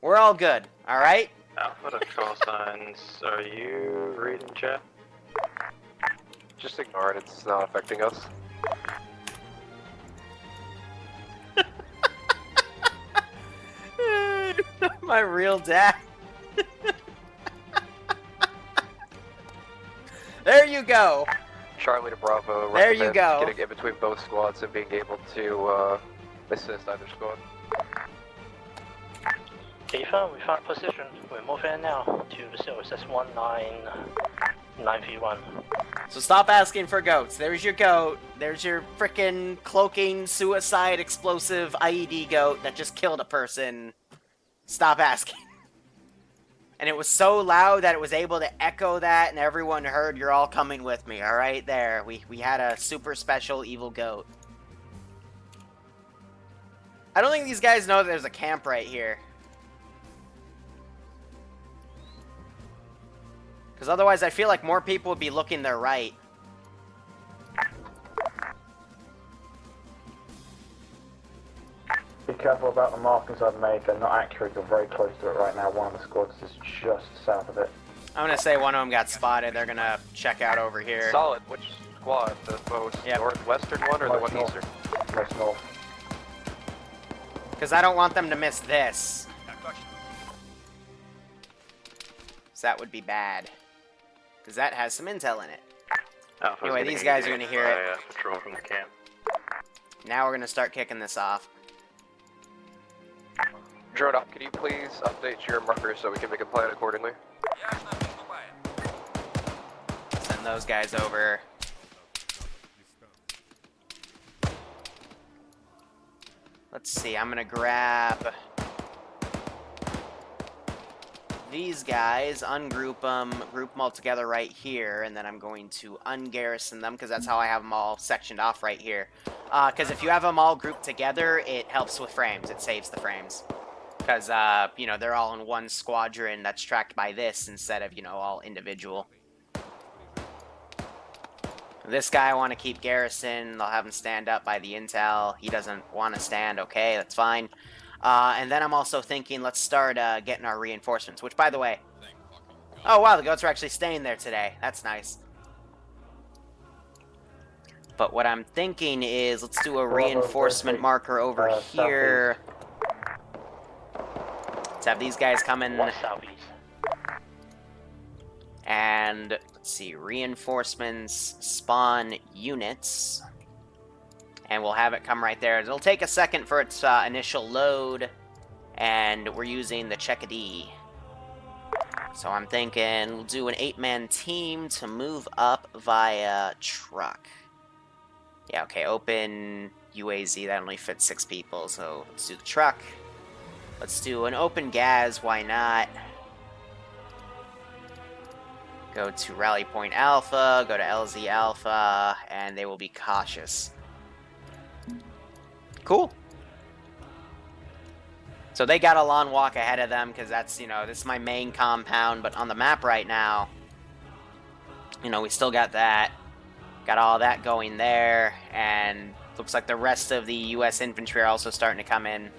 We're all good, alright? Alpha to call signs, are you reading chat? Just ignore it, it's not affecting us. My real dad. There you go. Charlie to Bravo. There you go. Getting in between both squads and being able to assist either squad. Confirm, we found position. We're moving now to Zeus. That's 199V1. So stop asking for goats. There's your goat. There's your frickin' cloaking, suicide, explosive IED goat that just killed a person. Stop asking. And it was so loud that it was able to echo that, and everyone heard, "You're all coming with me." All right, there. We had a super special evil goat. I don't think these guys know that there's a camp right here. Because otherwise I feel like more people would be looking their right. Be careful about the markings I've made, they're not accurate, you're very close to it right now. One of the squads is just south of it. I'm gonna say one of them got spotted, they're gonna check out over here. Solid, which squad? The most northwestern one or Most the one eastern? Most north. Because I don't want them to miss this. So that would be bad. Because that has some intel in it. Alpha's Anyway, these guys are gonna hear it. Patrol from the camp. Now we're gonna start kicking this off. Drone up, can you please update your markers so we can make a plan accordingly? Send those guys over. let's see, I'm gonna grab these guys, ungroup them, group them all together right here, and then I'm going to ungarrison them, because that's how I have them all sectioned off right here. Because if you have them all grouped together, it helps with frames. It saves the frames. Because, you know, they're all in one squadron that's tracked by this instead of, you know, all individual. This guy I want to keep garrison. I'll have him stand up by the intel. He doesn't want to stand. Okay, that's fine. And then I'm also thinking, let's start getting our reinforcements, which, by the way... Oh, wow, the goats are actually staying there today. That's nice. But what I'm thinking is, let's do a reinforcement marker over here. Let's have these guys come in. And, let's see, reinforcements, spawn units. And we'll have it come right there. It'll take a second for its initial load, and we're using the Check-a-D. So I'm thinking we'll do an 8-man team to move up via truck. Yeah, okay, open UAZ, that only fits 6 people, so let's do the truck. Let's do an open gas, why not? Go to Rally Point Alpha, go to LZ Alpha, and they will be cautious. Cool. So they got a long walk ahead of them, because that's, you know, this is my main compound, but on the map right now, you know, we still got that. Got all that going there, and looks like the rest of the U.S. infantry are also starting to come in.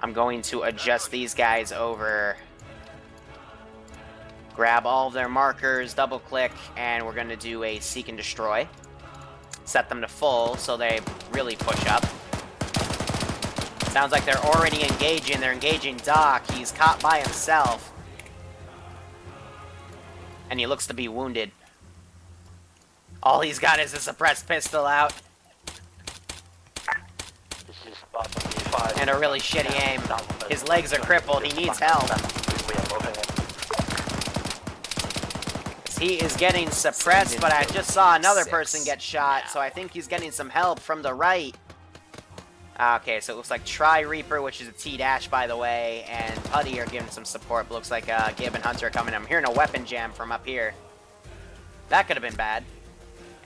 I'm going to adjust these guys over. Grab all of their markers, double-click, and we're going to do a seek and destroy. Set them to full, so they really push up. Sounds like they're already engaging. They're engaging Doc. He's caught by himself. And he looks to be wounded. All he's got is a suppressed pistol out. And a really shitty aim. His legs are crippled. He needs help. He is getting suppressed, but I just saw another person get shot, so I think he's getting some help from the right. Okay, so it looks like Tri-Reaper, which is a T-Dash, by the way, and Putty are giving some support, but looks like Gib and Hunter are coming. I'm hearing a weapon jam from up here. That could have been bad.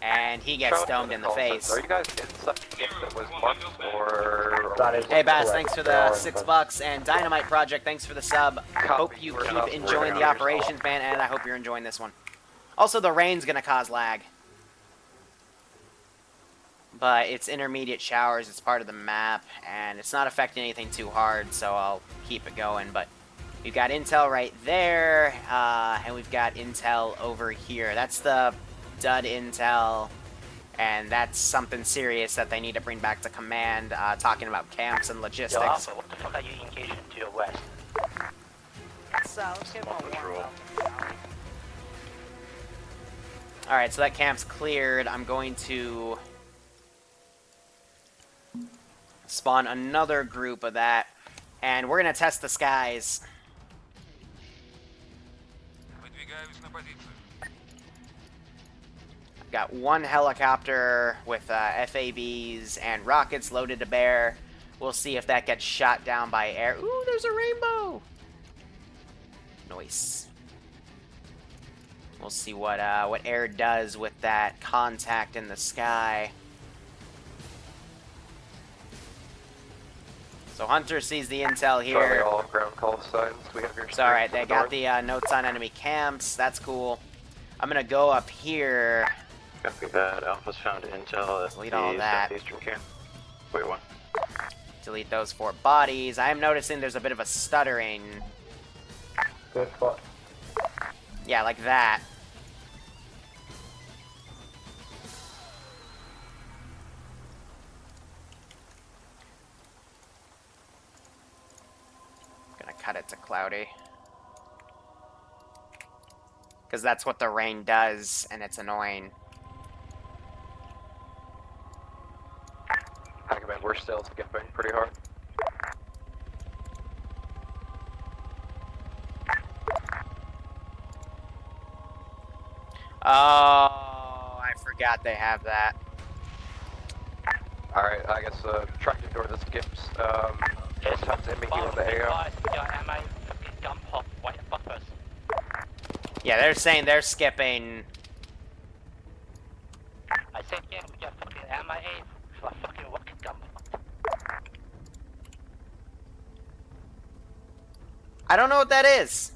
And he gets domed in the face. Are you guys inside the game that was marked, or... Hey, Bass, thanks for the $6, and Dynamite Project, thanks for the sub. Hope you keep enjoying the operations, man, and I hope you're enjoying this one. Also, the rain's gonna cause lag. But it's intermediate showers, it's part of the map, and it's not affecting anything too hard, so I'll keep it going. But we've got intel right there, and we've got intel over here. That's the dud intel, and that's something serious that they need to bring back to command, talking about camps and logistics. Yo, Alpha, what the fuck are you engaging to your west? Let's get one Alright, so that camp's cleared. I'm going to spawn another group of that, and we're going to test the skies. I've got one helicopter with FABs and rockets loaded to bear. We'll see if that gets shot down by air. Ooh, there's a rainbow! Nice. We'll see what air does with that contact in the sky. So Hunter sees the intel here. All ground call signs. We have your. It's all right. They got the notes on enemy camps. That's cool. I'm gonna go up here. Copy that. Alpha's found intel at Delete all that. southeastern camp. Wait, one. Delete those 4 bodies. I am noticing there's a bit of a stuttering. Good spot. Yeah, like that. Gonna cut it to cloudy. Because that's what the rain does, and it's annoying. Hackman, we're still skipping pretty hard. Oh, I forgot they have that. Alright, I guess trying to ignore the skips. Sometimes aiming you on the AO. Yeah, they're saying they're skipping. I said, yeah, we got fucking MIA for fucking rocket gun. I don't know what that is.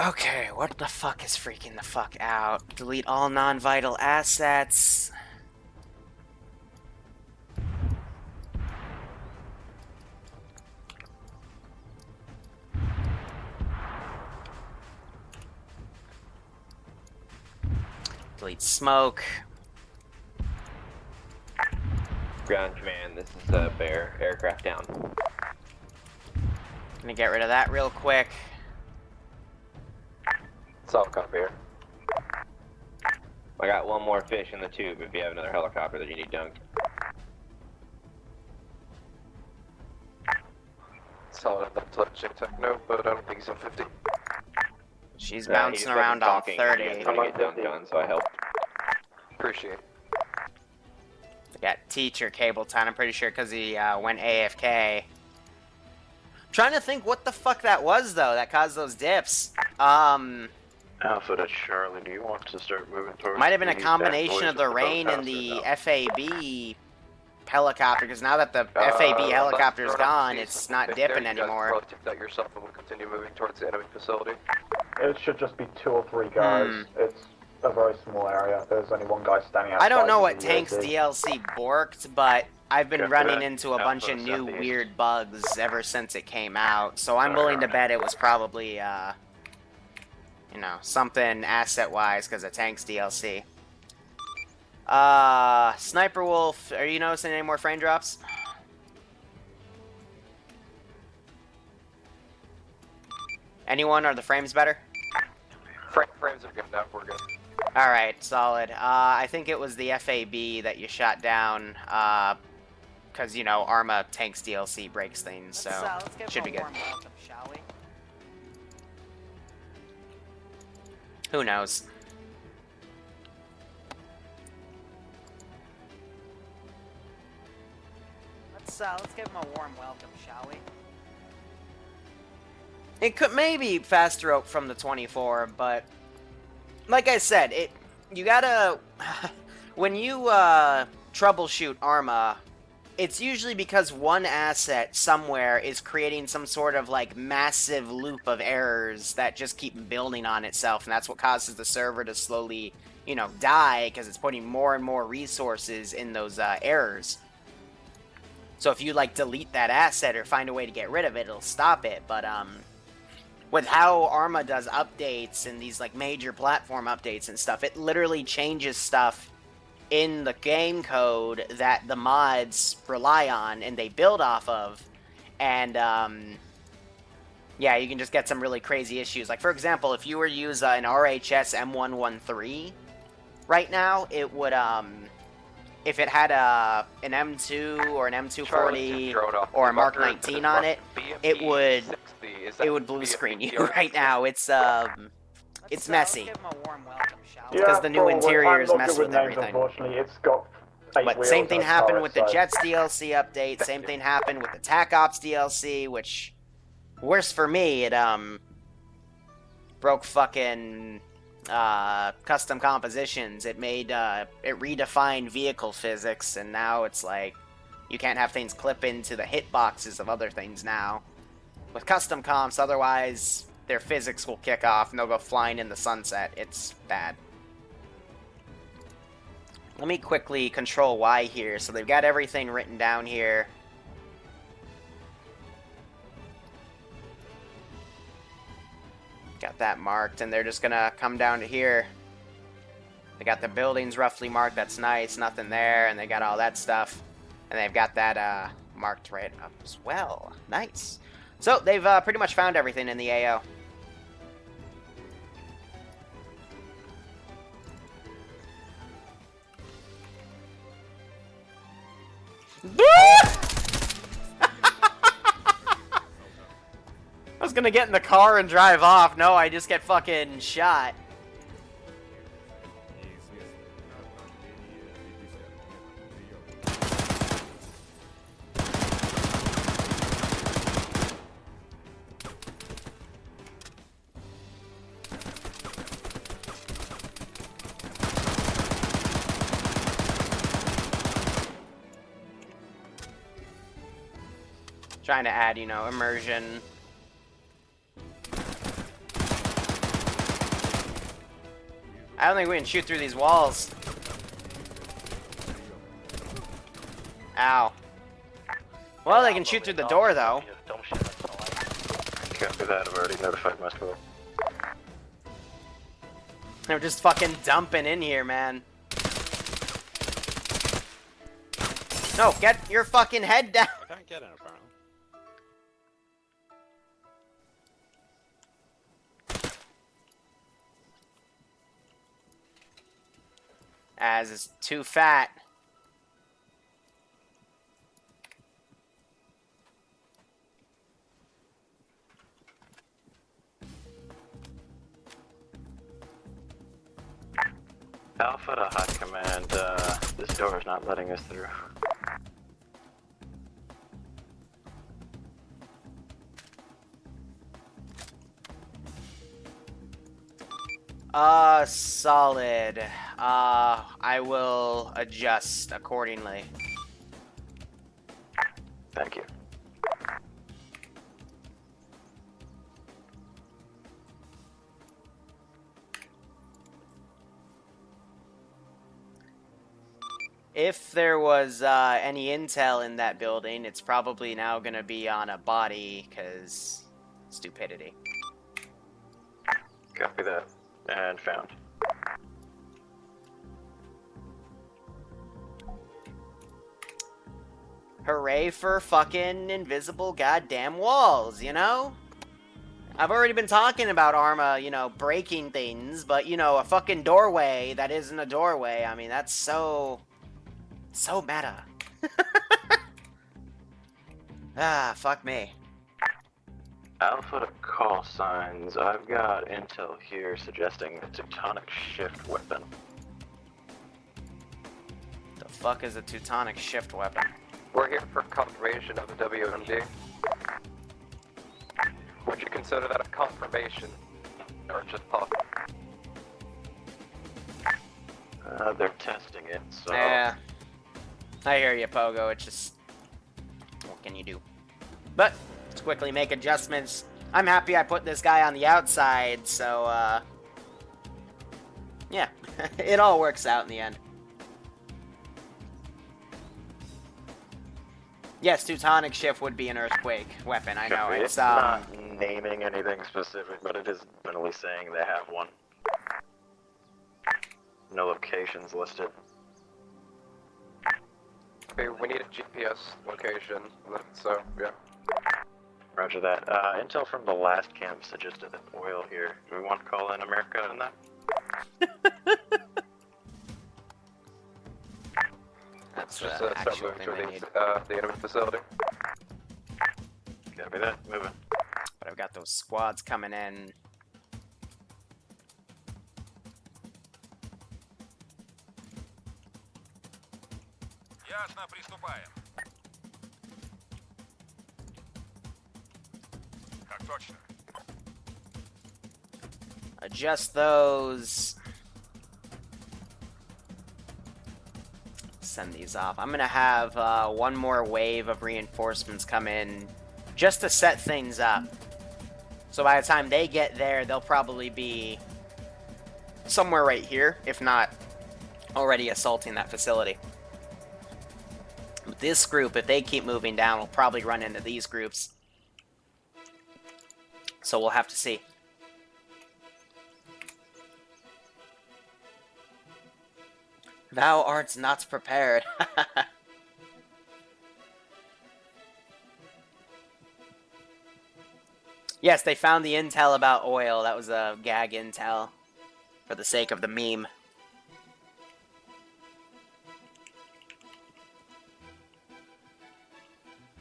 Okay, what the fuck is freaking the fuck out? Delete all non-vital assets. Delete smoke. Ground command, this is Bear. Aircraft down. Gonna get rid of that real quick. Solid copy here. I got one more fish in the tube if you have another helicopter that you need dunked. Solid at that check techno, but I don't think he's on 50. She's He bouncing just around wasn't off talking. 30. He was gonna get dunked on, so I helped. Appreciate it. Got teacher cable time, I'm pretty sure, because he went AFK. Trying to think what the fuck that was, though, that caused those dips. Alpha to Charlie, do you want to start moving towards Might have been a the combination of the boat rain house and or the no? FAB helicopter, because now that the FAB helicopter's gone, it's not dipping anymore. Probably take that yourself and we'll continue moving towards the enemy facility. It should just be 2 or 3 guys. It's a very small area. There's only one guy standing outside. I don't know with what the Tank's UAV. DLC borked, but I've been Copy running that. into a bunch of Alpha new southeast. weird bugs ever since it came out, so I'm willing to bet it was probably, you know, something asset-wise because of Tank's DLC. Sniper Wolf, are you noticing any more frame drops? Anyone? Are the frames better? Frames are good enough, we're good. Alright, solid. I think it was the FAB that you shot down, because, you know, Arma Tank's DLC breaks things, so let's give should be him a good. warm welcome, shall we? Who knows? Let's give him a warm welcome, shall we? It could maybe fast rope from the 24, but like I said, you gotta when you troubleshoot Arma, it's usually because one asset somewhere is creating some sort of like massive loop of errors that just keep building on itself, and that's what causes the server to slowly, you know, die because it's putting more and more resources in those errors. So if you like delete that asset or find a way to get rid of it, it'll stop it. But with how Arma does updates and these like major platform updates and stuff, it literally changes stuff in the game code that the mods rely on and they build off of. And yeah, you can just get some really crazy issues. Like for example, if you were to use an RHS M113 right now, it would if it had an M2 or an M240 or a Mark 19 on it, it would blue screen you right now. It's messy. Give him a warm welcome, shall we? Because the new probably. interiors I'm not mess good with names, everything. Unfortunately, it's got 8 But wheels same and thing a happened turret, with the so- Jets DLC update. Same thing happened with the TAC Ops DLC, which, worse for me, it broke fucking custom compositions. It made it redefined vehicle physics, and now it's like you can't have things clip into the hitboxes of other things now with custom comps. Otherwise, their physics will kick off and they'll go flying in the sunset. It's bad. Let me quickly control Y here. So they've got everything written down here. Got that marked, and they're just gonna come down to here. They got the buildings roughly marked. That's nice. Nothing there, and they got all that stuff. And they've got that marked right up as well. Nice. So, they've pretty much found everything in the AO. I was gonna get in the car and drive off. No, I just get fucking shot. Trying to add, you know, immersion. I don't think we can shoot through these walls. Ow. Well, they can shoot through the door, though. Copy that, I've already notified my squad. They're just fucking dumping in here, man. No, get your fucking head down. I can't get in, apparently. As is too fat. Alpha to Hot Command, this door is not letting us through. Solid. I will adjust accordingly. Thank you. If there was any intel in that building, it's probably now going to be on a body, because stupidity. Copy that. And found. Hooray for fucking invisible goddamn walls, you know? I've already been talking about Arma, you know, breaking things, but, you know, a fucking doorway that isn't a doorway, I mean, that's so meta. Ah, fuck me. Alpha to call signs. I've got intel here suggesting a Teutonic shift weapon. The fuck is a Teutonic shift weapon? We're here for confirmation of the WMD. Would you consider that a confirmation, or just possible? They're testing it, so... Yeah. I hear you, Pogo. It's just... what can you do? But, let's quickly make adjustments. I'm happy I put this guy on the outside, so, yeah. It all works out in the end. Yes, Teutonic shift would be an earthquake weapon, I know. It's not naming anything specific, but it is definitely saying they have one. No locations listed. Okay, we need a GPS location, so, yeah. Roger that. Intel from the last camp suggested an oil here. Do we want to call in America on that? That's just the start actual moving thing through they need. the enemy facility. Copy that. Moving. But I've got those squads coming in. Ясно, приступаем. Так точно. Adjust those. Send these off. I'm gonna have one more wave of reinforcements come in just to set things up. So by the time they get there, they'll probably be somewhere right here, if not already assaulting that facility. This group, if they keep moving down, will probably run into these groups. So we'll have to see. Thou art not prepared. Yes, they found the intel about oil. That was a gag intel. For the sake of the meme.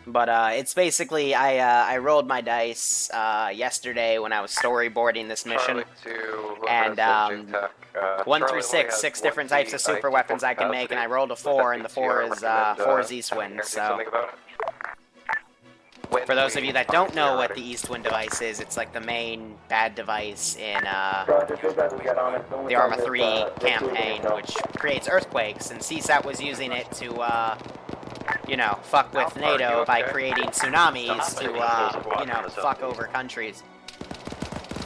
But it's basically I rolled my dice yesterday when I was storyboarding this mission, and 1 through 6, 6 different types of super weapons I can make, and I rolled a 4, and the 4 is Eastwind. So for those of you that don't know what the Eastwind device is, it's like the main bad device in the Arma 3 campaign, which creates earthquakes, and CSAT was using it to you know, fuck with NATO by creating tsunamis to, you know, fuck over countries.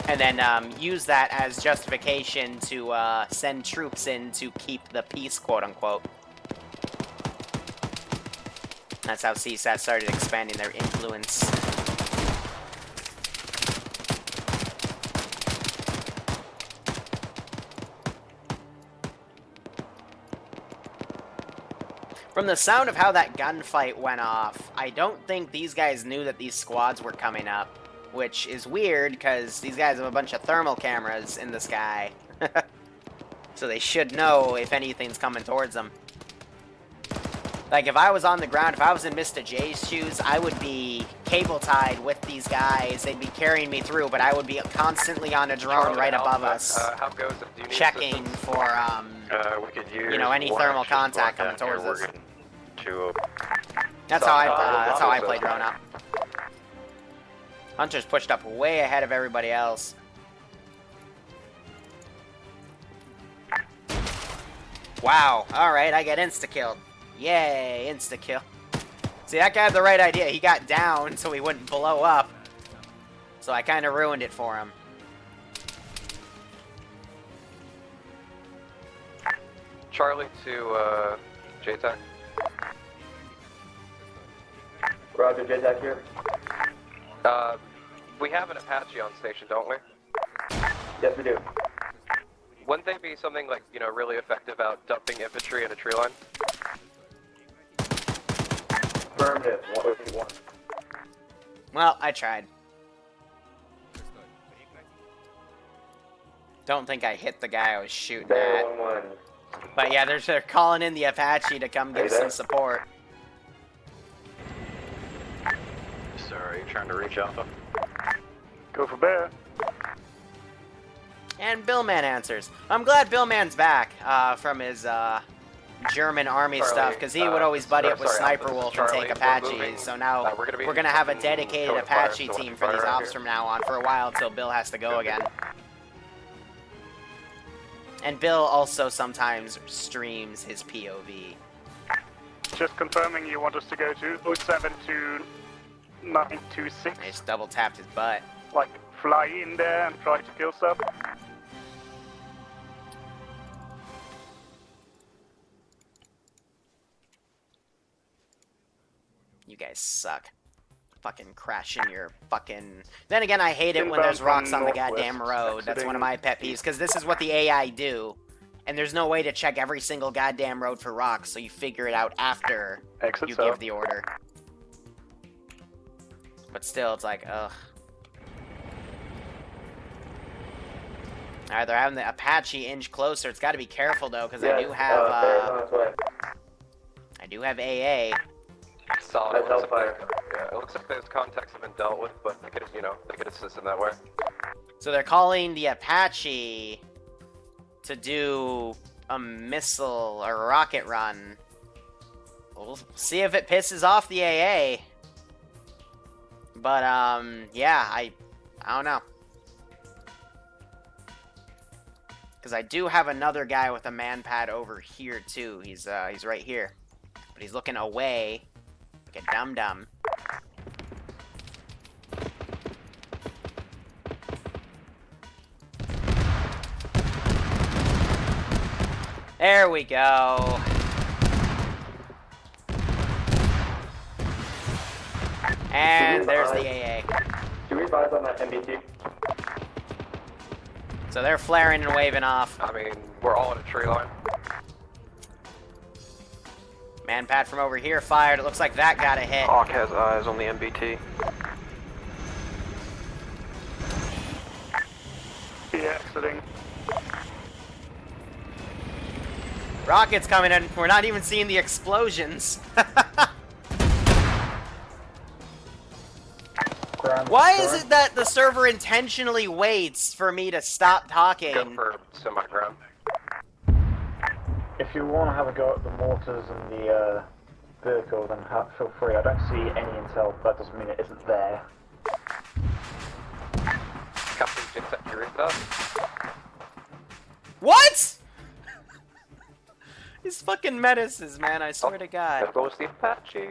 And then use that as justification to send troops in to keep the peace, quote-unquote. That's how CSAT started expanding their influence. From the sound of how that gunfight went off, I don't think these guys knew that these squads were coming up, which is weird because these guys have a bunch of thermal cameras in the sky. So they should know if anything's coming towards them. Like, if I was on the ground, if I was in Mr. J's shoes, I would be cable-tied with these guys. They'd be carrying me through, but I would be constantly on a drone right above us, checking for, you know, any thermal contact coming towards us. That's how I play drone out. Hunter's pushed up way ahead of everybody else. Wow, alright, I get insta-killed. Yay, insta-kill. See, that guy had the right idea. He got down so he wouldn't blow up. So I kind of ruined it for him. Charlie to JTAC. Roger, JTAC here. We have an Apache on station, don't we? Yes, we do. Wouldn't they be something like, you know, really effective at dumping infantry in a tree line? Affirmative. What would you want? Well, I tried. Don't think I hit the guy I was shooting at. But yeah, they're calling in the Apache to come give some support. Sorry, trying to reach Alpha. Go for bear. And Billman answers. I'm glad Billman's back from his German army stuff, because he would always buddy up with Sniper Wolf and take Apaches. So now we're going to have a dedicated Apache team for these ops from now on for a while until Bill has to go again. And Bill also sometimes streams his POV. Just confirming you want us to go to 072-926. He just double tapped his butt. Like, fly in there and try to kill stuff. You guys suck. Fucking crashing your fucking... Then again, I hate it when there's rocks on the goddamn road. That's one of my pet peeves, because this is what the AI do. And there's no way to check every single goddamn road for rocks, so you figure it out after you give the order. But still, it's like, ugh. Alright, they're having the Apache inch closer. It's got to be careful, though, because I do have AA. Solid. It looks like those contacts have been dealt with, but they could, you know, they could assist in that way. So they're calling the Apache to do a missile or rocket run. We'll see if it pisses off the AA. But yeah, I don't know. Because I do have another guy with a manpad over here too. He's right here, but he's looking away. Like a dum-dum. There we go. And there's the AA. Do we advise on that MBT? So they're flaring and waving off. I mean, we're all in a tree line. Manpad from over here fired. It looks like that got a hit. Hawk has eyes on the MBT. Yeah, exiting. Rockets coming in. We're not even seeing the explosions. Why is it that the server intentionally waits for me to stop talking? Go for semi-ground. If you want to have a go at the mortars and the vehicle, then feel free. I don't see any intel, but that doesn't mean it isn't there. Captain, accept your intel. What? These fucking menaces, man, I swear to God. There goes the Apache.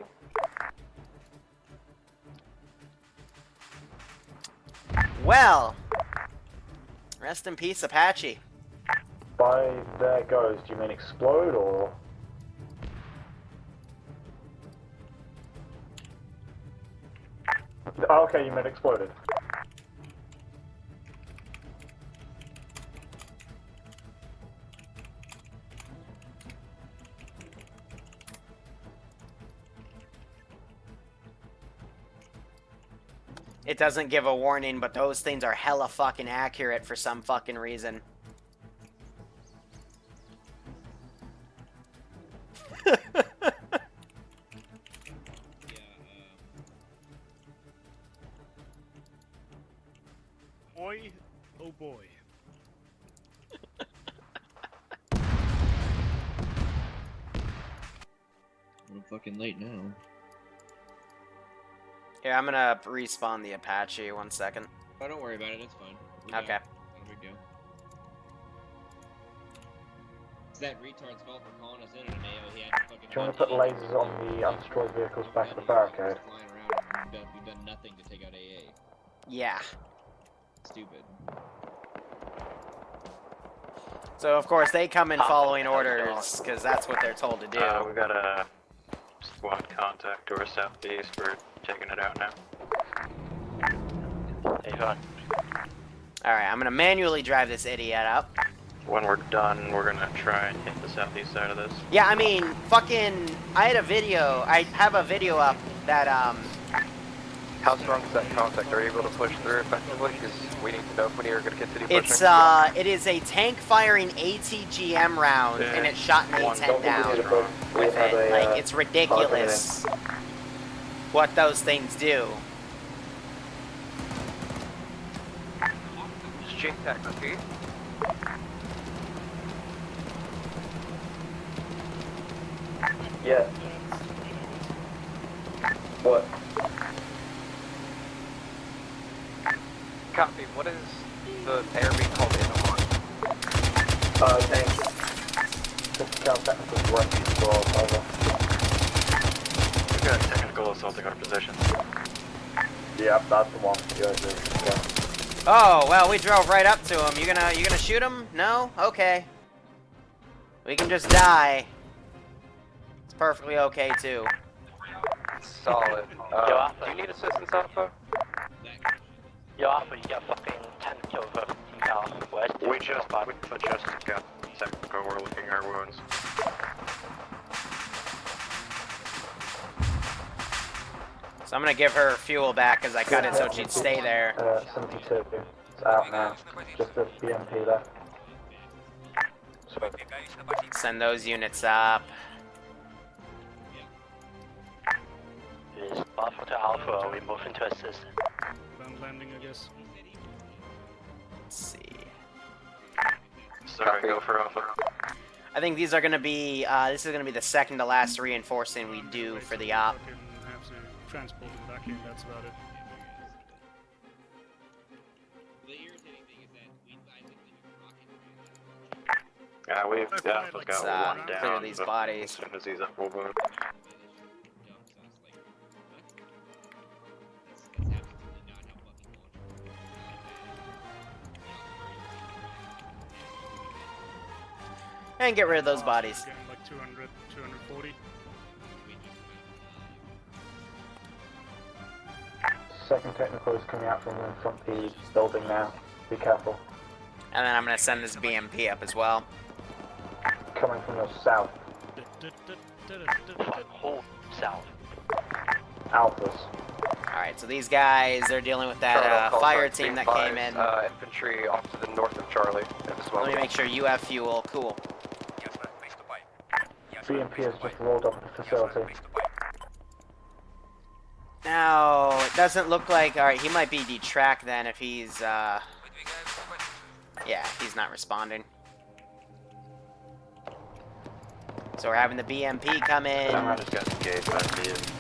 Well, rest in peace, Apache. By there goes, do you mean explode or? Oh, okay, you meant exploded. It doesn't give a warning, but those things are hella fucking accurate for some fucking reason. Boy, oh boy. I'm fucking late now. Here, I'm gonna respawn the Apache, 1 second. Oh, don't worry about it, it's fine. Okay. No big deal. It's that retard's fault for calling us in an AO. He had to fucking. Do you want to put lasers on the undestroyed vehicles back at the barricade? Flying around and we've done nothing to take out AA. Yeah. Stupid. So, of course, they come in following orders, because that's what they're told to do. We got a squad contact to our southeast. We're taking it out now. Alright, I'm gonna manually drive this idiot up. When we're done, we're gonna try and hit the southeast side of this. Yeah, I mean, fucking, I have a video up that, How strong is that contact? Are you able to push through effectively? Because we need to know when you're going to continue pushing. it is a tank firing ATGM round, and it shot an A-10 down with it. Like, it's ridiculous what those things do. Just J-Tac, okay? Yeah. What? Copy. What is the air being called in on? Thanks. Just scout technical directions for over. We've got technical assaulting our position. Yep, that's the one. Yeah. Oh, well, we drove right up to him. You gonna shoot him? No? Okay. We can just die. It's perfectly okay, too. Solid. Do you need assistance, Alpha? Yo, Alpha, you got fucking 10 kills of west. We just got technical. We're looking at our wounds. So I'm gonna give her fuel back because I cut it so she'd stay there. 72. It's out now. Just the BMP left. Send those units up. Is Alpha to Alpha, we move into assist. Ground landing, I guess. Let's see. Sorry, go for Alpha. I think these are gonna be, this is gonna be the second to last reinforcing we do for the op. Fucking have to transport them back in, that's about it. Yeah, we've Alpha's got one down. Clear these bodies. As soon as he's up, we'll move. And get rid of those bodies. Getting like 200, 240. Second technical is coming out from in front of the building now. Be careful. And then I'm gonna send this BMP up as well. Coming from the south. Whole south. Alphas. Alright, Alright, so these guys are dealing with that fire team that came in. Infantry off to the north of Charlie at this Let moment. me make sure you have fuel. Cool. BMP has just rolled up at the facility. Now, it doesn't look like... Alright, he might be detracked then if he's, Yeah, he's not responding. So we're having the BMP come in. Just got engaged by the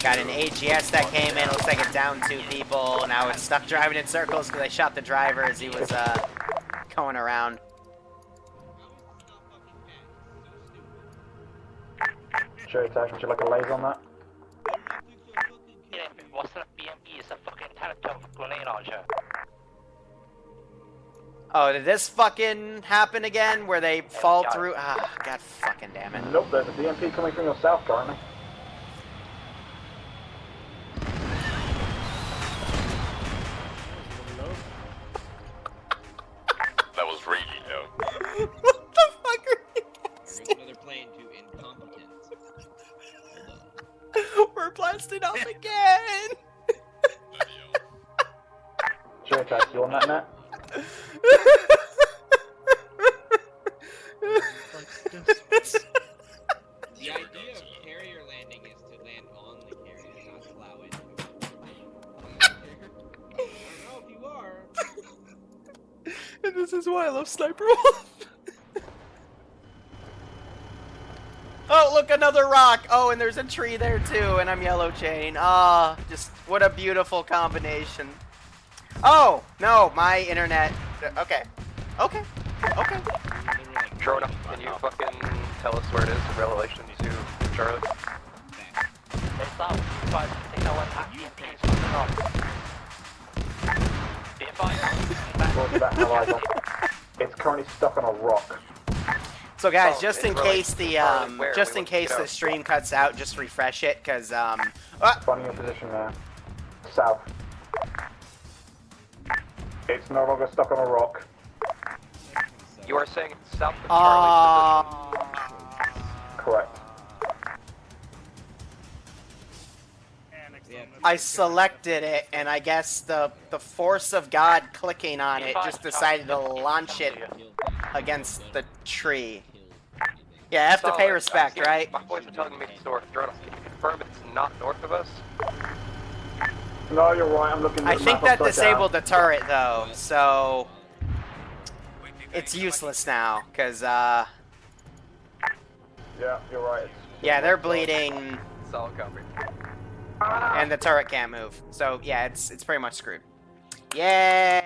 Got an AGS that came in. Looks like it's down 2 people. Now it's stuck driving in circles because I shot the driver as he was going around. Sure, attack. Would you like a laser on that? Yeah, what's that BMP is a fucking tactical grenade launcher. Oh, did this fucking happen again? Where they fall through? Ah, god fucking damn it. Nope, there's a BMP coming from your south currently. That was Reedy, yo. What the fuck are you guys doing? Another plane to incompetence. We're blasting off again! Sure, attack. You on that net? The idea of carrier landing is to land on the carrier, not plow into it. I don't know if you are. And this is why I love Sniper Wolf. Oh, look, another rock. Oh, and there's a tree there too, and I'm yellow chain. Ah, just what a beautiful combination. Oh, no, my internet. Okay. Okay. Okay. Drone up, can you fucking tell us where it is in relation to Charlie? It's out. But they know what BMP is fucking off. It's currently stuck on a rock. So guys, just in case the the stream cuts out, just refresh it, cause Finding your position there. South. It's no longer stuck on a rock. You are saying it's south of Charlie's position? Correct. I selected it, and I guess the force of God clicking on it just decided to launch it against the tree. Yeah, I have to pay respect, right? My boys are telling me it's north. Drone up, can you confirm it's not north of us? No, you're right. I'm looking at I the think map that disabled the turret though, so it's useless now, cause yeah, you're right. yeah, they're bleeding. Solid copy. And the turret can't move. So yeah, it's pretty much screwed. Yay!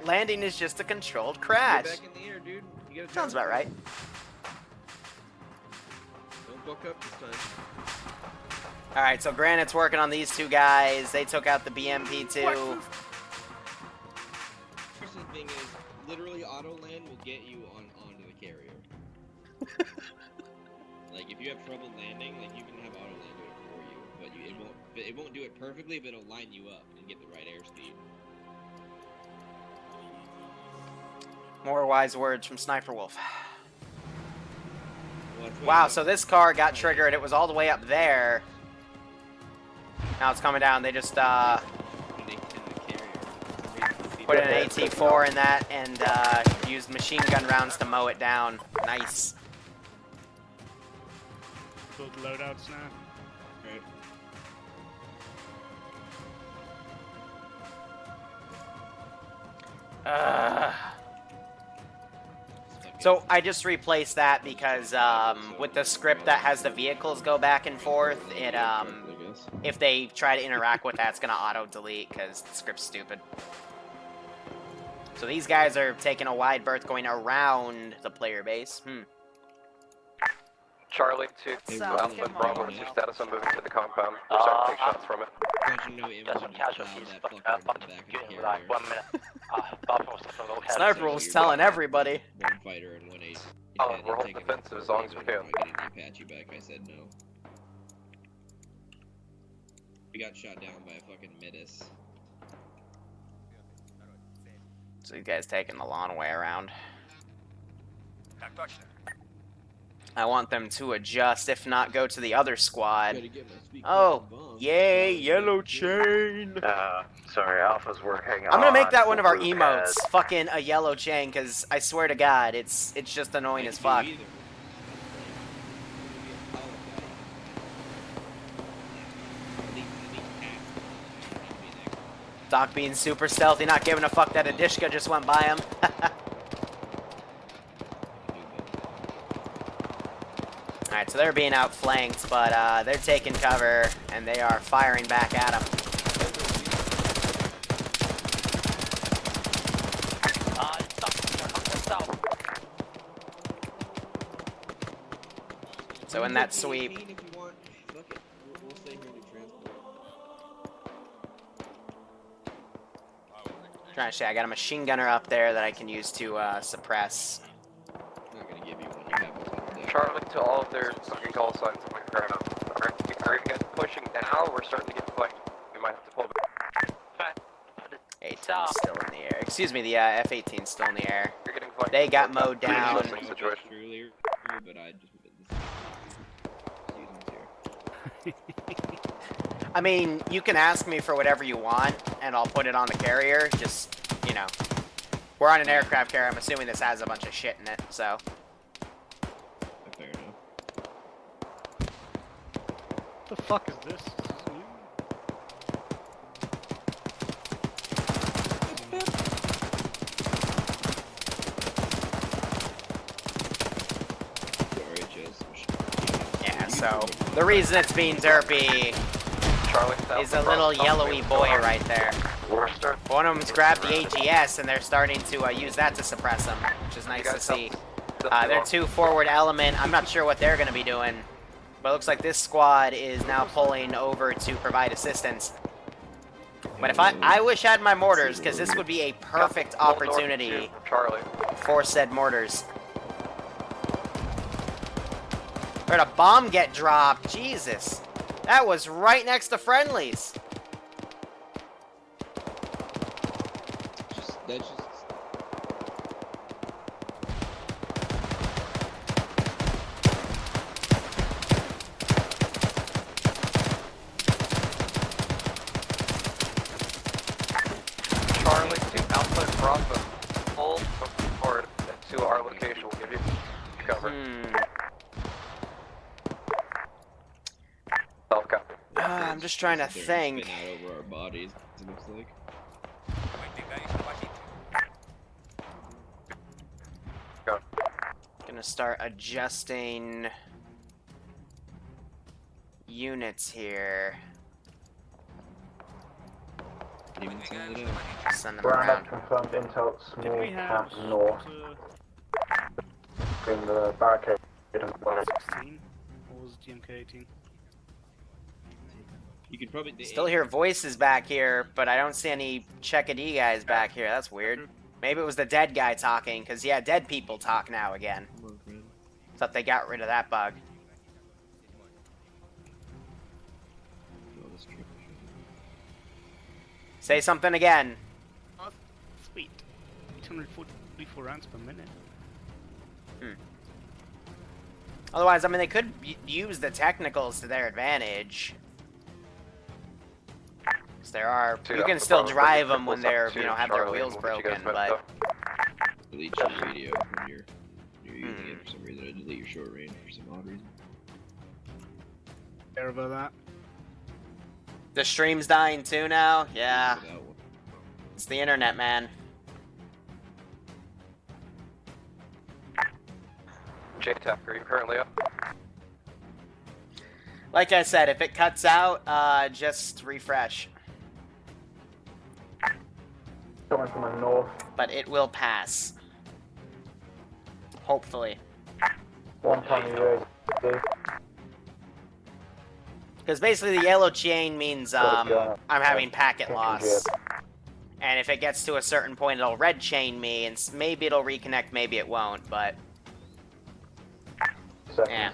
Landing is just a controlled crash. Get back in the air, dude. You gotta Sounds about right. Don't buck up this time. Alright, so Granite's working on these two guys. They took out the BMP too. Interesting thing is, literally auto land will get you onto the carrier. Like if you have trouble landing, like you can have auto land do it for you, but it won't do it perfectly, but it'll line you up and get the right airspeed. More wise words from Sniper Wolf. Well, Wow, so this car got triggered. It was all the way up there. Now it's coming down. They just put in an AT-4 in that and used machine gun rounds to mow it down. Nice. Build loadouts now. Right. So I just replaced that because with the script that has the vehicles go back and forth, it if they try to interact with that, it's gonna auto delete because the script's stupid. So these guys are taking a wide berth going around the player base. Charlie to Alpha and Bravo, what's your status on moving to the compound? We're starting to take shots from it. Just some casualties, but in like 1 minute. Sniper Wolf's telling everybody. One fighter and 1-8. Oh, we're holding defensive as long as we can. Getting the Apache back, I said no. We got shot down by a fucking Midis. So these guys taking the long way around. I want them to adjust, if not go to the other squad. Oh, Yay, yellow chain! Sorry, Alpha's working I'm gonna make that one of our blue emotes, pads. fucking a yellow chain, because I swear to God, it's just annoying as fuck. Doc being super stealthy, not giving a fuck that Adishka just went by him. Alright, so they're being outflanked, but they're taking cover, and they are firing back at him. So in that sweep... Trying to say, I got a machine gunner up there that I can use to suppress. I'm not gonna give you one. You have one. Charlie to all of their fucking call signs on the ground. Are you guys pushing now? We're starting to get like we might have to pull back. 18's still in the air. Excuse me, the F-18's still in the air. They got mowed down. Earlier, but I just I mean, you can ask me for whatever you want, and I'll put it on the carrier. Just, you know, we're on an aircraft carrier. I'm assuming this has a bunch of shit in it, so. Fair enough. What the fuck is this? Yeah, so the reason it's being derpy is a little yellowy boy right there. One of them's grabbed the AGS and they're starting to use that to suppress him, which is nice to see. Their 2 forward element, I'm not sure what they're going to be doing, but it looks like this squad is now pulling over to provide assistance. But if I wish I had my mortars, because this would be a perfect opportunity for said mortars. Where'd a bomb get dropped? Jesus. That was right next to friendlies. That's just... Charlie to Alpha and Bravo. Hold forward to our location. We'll give you cover. Self-copy. I'm just trying to think. Out over our bodies, it looks like. Go. Gonna start adjusting units here. Send them Ground around. up confirmed intel small we have camp north. Between the barricade and the 16? Or was it GMK 18? You could probably... Still hear voices back here, but I don't see any Check-A-D guys back here. That's weird. Maybe it was the dead guy talking, because, yeah, dead people talk now again. Thought they got rid of that bug. Say something again. Oh, sweet. 844 rounds per minute. Otherwise, I mean, they could use the technicals to their advantage. Because there are... You can still drive them when they're, you know, have their wheels broken, but... Delete your radio when you're using it for some reason. I delete your short range for some odd reason. Care about that? The stream's dying too now? Yeah. It's the internet, man. JTAC, are you currently up? Like I said, if it cuts out, just refresh. coming from the north. But it will pass. Hopefully. One time UAV. Because basically the yellow chain means I'm having packet loss. And if it gets to a certain point, it'll red chain me, and maybe it'll reconnect, maybe it won't, but... Yeah.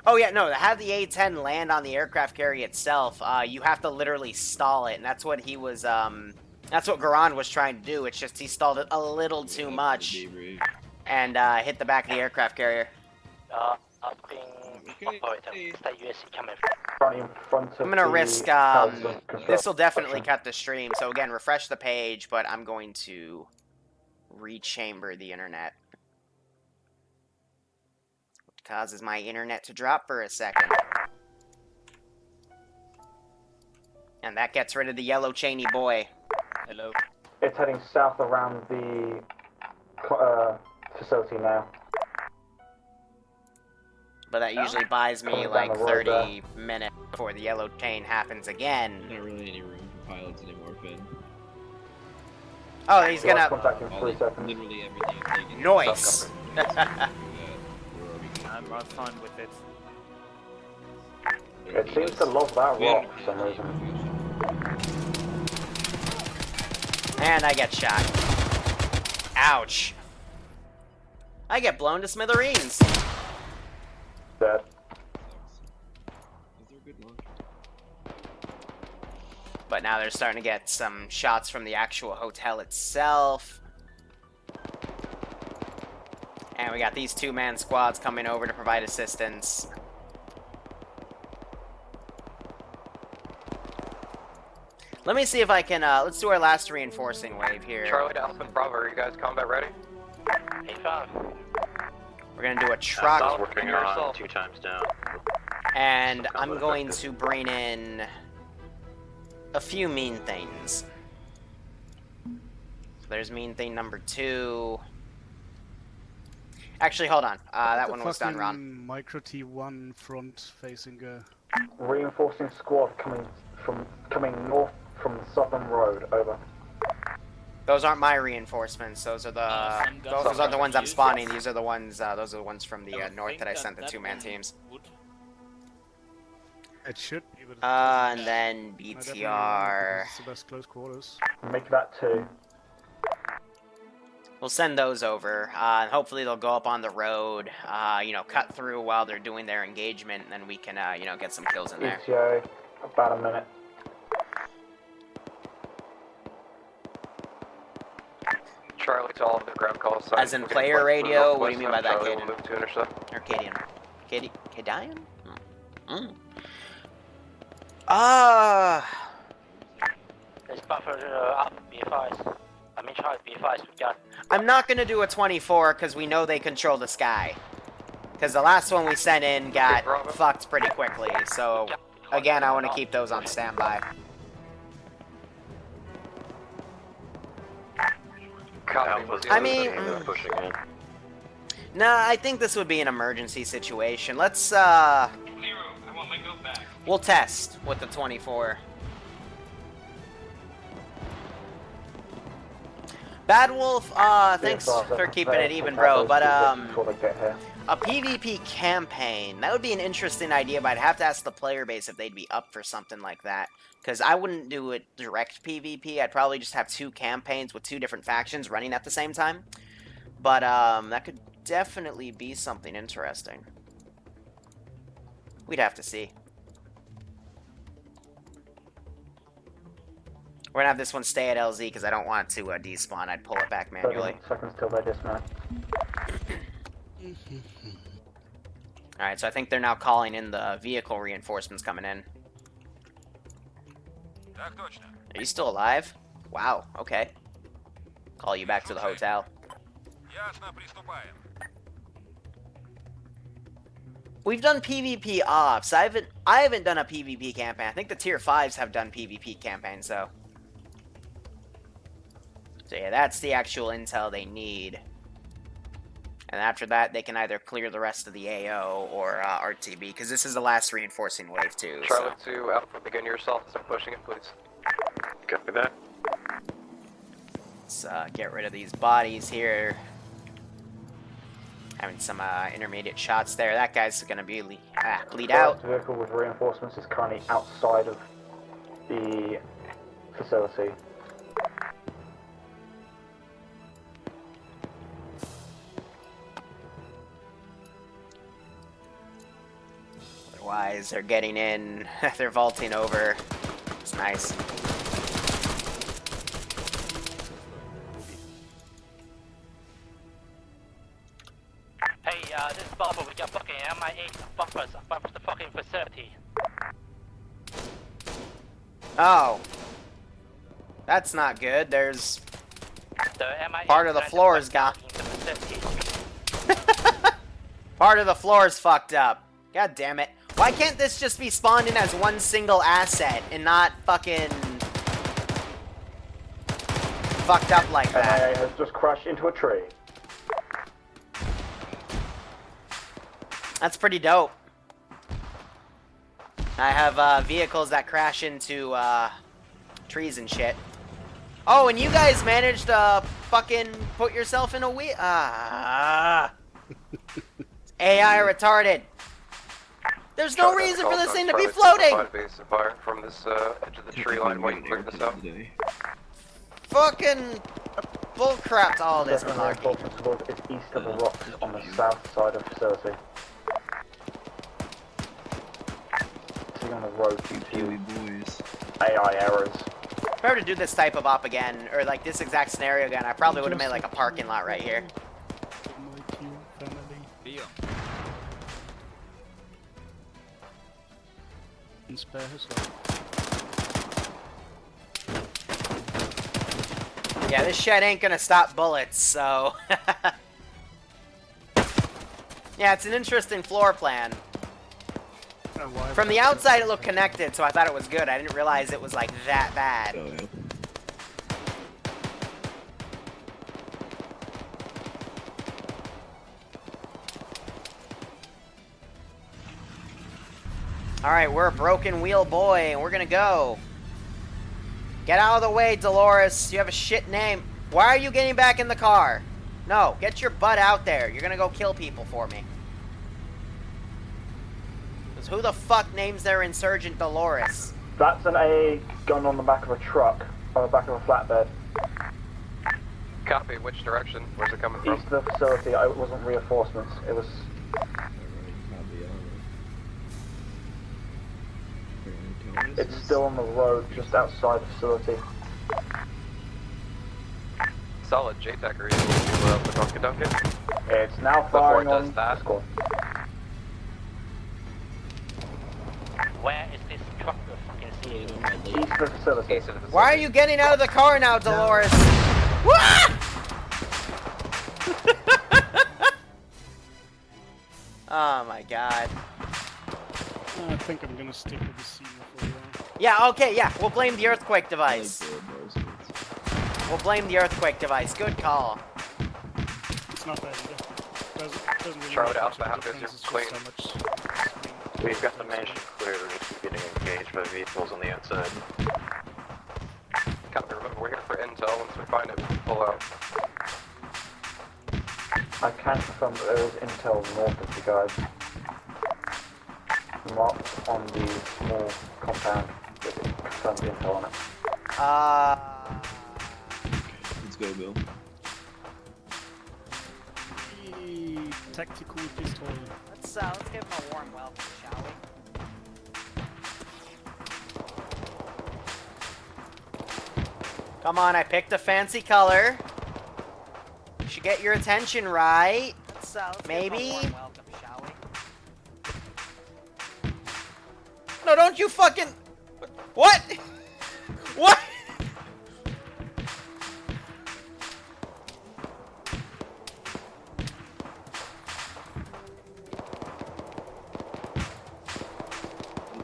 Oh yeah, no, to have the A-10 land on the aircraft carrier itself, you have to literally stall it, and that's what he was, that's what Garan was trying to do. It's just he stalled it a little too much, and hit the back of the aircraft carrier. Operator, stay USC coming. Right in front of I'm gonna the risk, house of construction. this will definitely cut the stream, so again, refresh the page, but I'm going to rechamber the internet. Which causes my internet to drop for a second. And that gets rid of the yellow chainy boy. Hello. It's heading south around the facility now. But that usually buys me Coming down like the road 30 minutes before the yellow chain happens again. Not really any room for pilots anymore, Finn. Oh, he's gonna... Contact in 3 seconds. Literally everything is taken. Noise! I'm fine with it. It seems to love that rock for some reason. And I get shot. Ouch. I get blown to smithereens. Dead. But now they're starting to get some shots from the actual hotel itself. And we got these two-man squads coming over to provide assistance. Let me see if I can, let's do our last reinforcing wave here. Charlie to Alpha Bravo, are you guys combat ready? A5. We're gonna do a truck. Working on 2 times down. And I'm going to bring in a few mean things. So there's mean thing number 2. Actually, hold on. That one was done wrong. Micro T1 front facing Reinforcing squad coming north from the southern road. Over. Those aren't my reinforcements. Those are those are the ones I'm spawning. These are the ones. Those are the ones from the north that I sent the 2-man teams. It should be. And then BTR. It's the best close quarters. Make that 2. We'll send those over. Hopefully they'll go up on the road. You know, cut through while they're doing their engagement, and then we can you know, get some kills in there. ETA, about a minute. Charlie to all of the ground calls. As in player radio? What do you mean by that, Charlie Caden? will move to intercept. Or Cadian? Cadian? There's buffer up B5s. I mean, Charlie B5s, we got. I'm not gonna do a 24 because we know they control the sky. Because the last one we sent in got fucked pretty quickly. So again, I want to keep those on standby. I mean, nah, I think this would be an emergency situation. Let's we'll test with the 24. Bad Wolf, thanks for keeping it even, bro, but, a PvP campaign, that would be an interesting idea, but I'd have to ask the player base if they'd be up for something like that, because I wouldn't do a direct PvP, I'd probably just have 2 campaigns with 2 different factions running at the same time, but, that could definitely be something interesting. We'd have to see. We're gonna have this one stay at LZ because I don't want to despawn. I'd pull it back manually. 30 seconds till they dismount. Alright, so I think they're now calling in the vehicle reinforcements coming in. Are you still alive? Wow, okay. Call you back to the hotel. We've done PvP ops. I haven't done a PvP campaign. I think the tier 5s have done PvP campaigns, though. So yeah, that's the actual intel they need. And after that, they can either clear the rest of the AO or RTB, because this is the last reinforcing wave, too. Charlie to Alpha, begin yourself. Start pushing it, please. Copy that. Let's get rid of these bodies here. Having some intermediate shots there. That guy's gonna be bleed out. The vehicle with reinforcements is currently outside of the facility. Otherwise, they're getting in. They're vaulting over. It's nice. Hey, this is Bubba. We got fucking MIA gates and buffers above the fucking facility. Oh. That's not good. There's... The MIA part of the floor is gone. Part of the floor is fucked up. God damn it. Why can't this just be spawned in as one single asset and not fucking... fucked up like that? MIA has just crashed into a tree. That's pretty dope. I have vehicles that crash into trees and shit. Oh, and you guys managed to fucking put yourself in a wheel. AI retarded. There's no reason for this thing to be floating. From this edge of the tree line while you clear this out. Fucking bullcrap to all this malarkey. It's east of the rocks on the south side of the facility. Sitting on the road to AI errors. If I were to do this type of op again, or like this exact scenario again, I probably would have made like a parking lot right here. Yeah, this shed ain't gonna stop bullets, so... yeah, it's an interesting floor plan. From the outside it looked connected, so I thought it was good. I didn't realize it was like that bad. Alright, we're a broken wheel boy, and we're gonna go. Get out of the way, Dolores. You have a shit name. Why are you getting back in the car? No, get your butt out there. You're gonna go kill people for me. Because who the fuck names their insurgent Dolores? That's an AA gun on the back of a truck, on the back of a flatbed. Copy, which direction? Where's it coming from? East of the facility. It wasn't reinforcements, it was... It's still on the road, just outside the facility. Solid, JTAC, are you able to the Dunkin' Dunkin'? It's now firing on the squad. Where is this truck you're fucking seeing? East of the facility. Why are you getting out of the car now, Dolores? What? Oh my god. I think I'm gonna stick with the scene for a while. Yeah, okay, yeah. We'll blame the earthquake device. We'll blame the earthquake device. Good call. It's not bad either. Doesn't really Charlotte make Alpha, much how of a goes your difference, it's plane? just how much... We've got the mansion clear, we're just getting engaged by vehicles on the outside. Copy, remember, we're here for intel. Once we find it, we can pull out. I can confirm that there is intel north of you guys. Marked on the small compound with confirmed intel on it. Let's go, Bill. Tactical pistol. Let's give him a warm welcome, shall we? Come on, I picked a fancy color. Should get your attention, right? Let's maybe? give him a warm welcome, shall we? No, don't you fucking... What? What?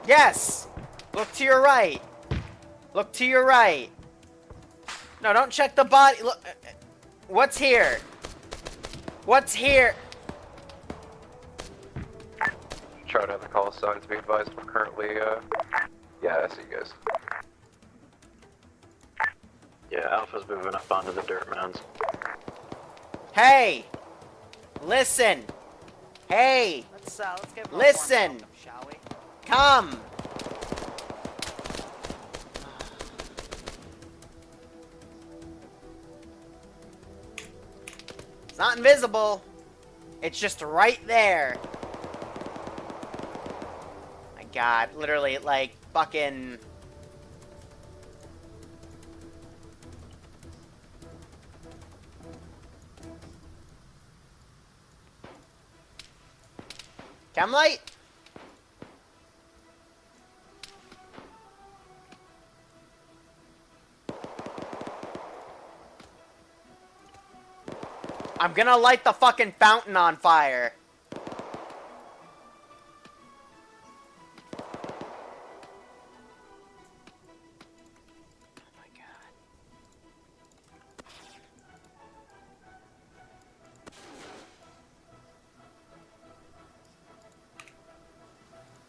Yes! Look to your right. Look to your right. No, don't check the body. Look. What's here? What's here? Try to have the call signs be advised. We're currently, yeah, I see you guys. Yeah, Alpha's moving up onto the dirt mounds. Hey! Listen! Hey! Let's give him Listen! a warm welcome, shall we? Come! It's not invisible. It's just right there. My god, literally, like, fucking... Chem light? I'm gonna light the fucking fountain on fire.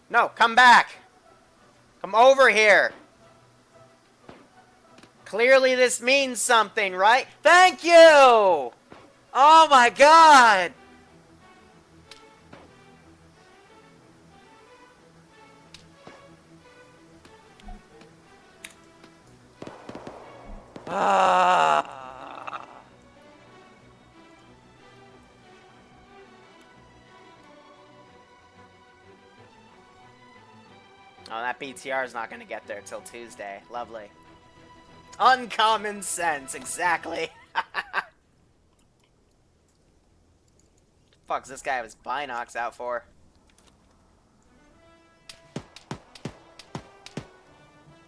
No, come back! Come over here! Clearly this means something, right? Thank you! Oh my god! Ah. Oh, that BTR is not going to get there till Tuesday. Lovely. Uncommon sense, exactly. Fuck's this guy have his binocs out for?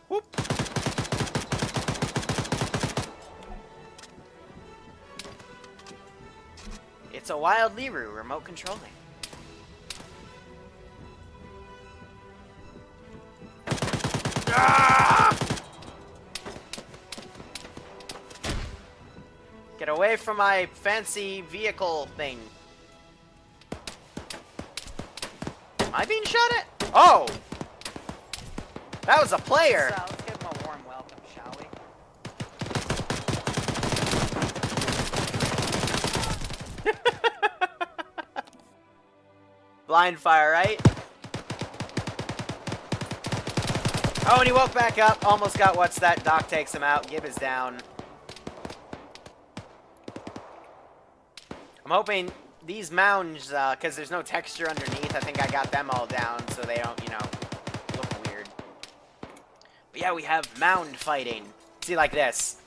Whoop. It's a wild Liru, remote controlling. Ah! Get away from my fancy vehicle thing. Am I being shot at? Oh! That was a player! Let's give him a warm welcome, shall we? Blind fire, right? Oh, and he woke back up. Almost got what's that. Doc takes him out. Gib is down. I'm hoping these mounds, because there's no texture underneath, I think I got them all down so they don't, you know, look weird. But yeah, we have mound fighting. See, like this.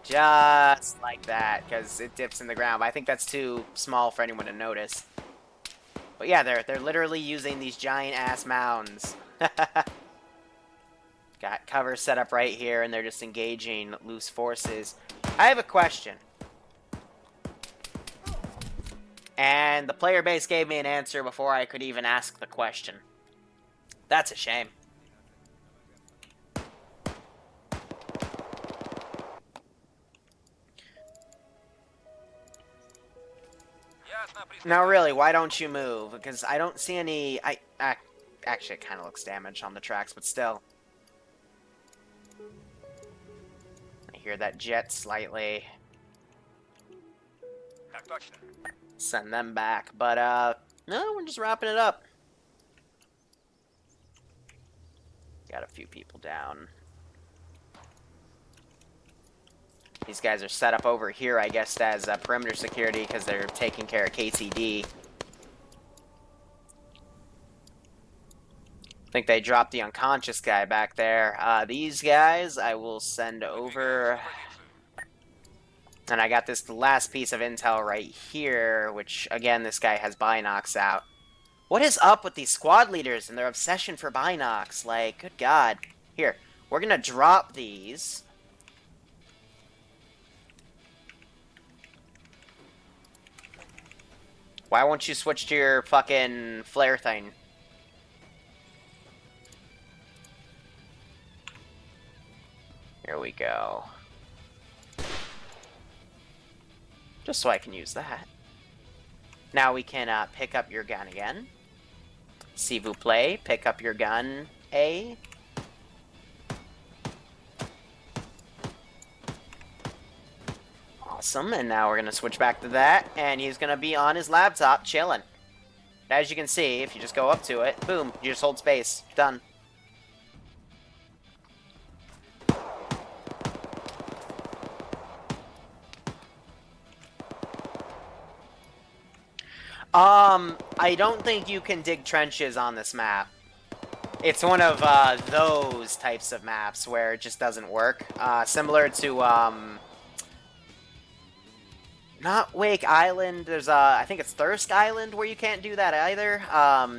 Just like that, because it dips in the ground. But I think that's too small for anyone to notice. But yeah, they're literally using these giant-ass mounds. Got cover set up right here, and they're just engaging loose forces. I have a question. And the player base gave me an answer before I could even ask the question. That's a shame. Now really, why don't you move? Because I don't see any... actually, it kind of looks damaged on the tracks, but still. I hear that jet slightly. Send them back, but no, we're just wrapping it up. Got a few people down. These guys are set up over here, I guess, as perimeter security because they're taking care of KCD. I think they dropped the unconscious guy back there. These guys I will send over. And I got this last piece of intel right here, which, again, this guy has binocs out. What is up with these squad leaders and their obsession for binocs? Like, good God. Here, we're gonna drop these. Why won't you switch to your fucking flare thing? Here we go. Just so I can use that. Now we can pick up your gun again. S'il vous plaît, pick up your gun, A. Awesome, and now we're going to switch back to that, and he's going to be on his laptop, chilling. As you can see, if you just go up to it, boom, you just hold space. Done. I don't think you can dig trenches on this map. It's one of those types of maps where it just doesn't work. Similar to Not Wake Island. There's I think it's Thirst Island where you can't do that either.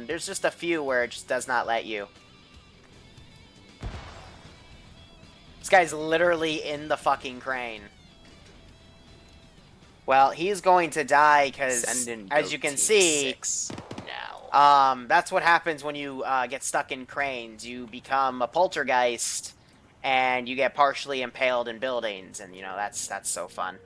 There's just a few where it just does not let you. This guy's literally in the fucking crane. Well, he's going to die because, as you can see, that's what happens when you get stuck in cranes. You become a poltergeist, and you get partially impaled in buildings, and you know that's so fun.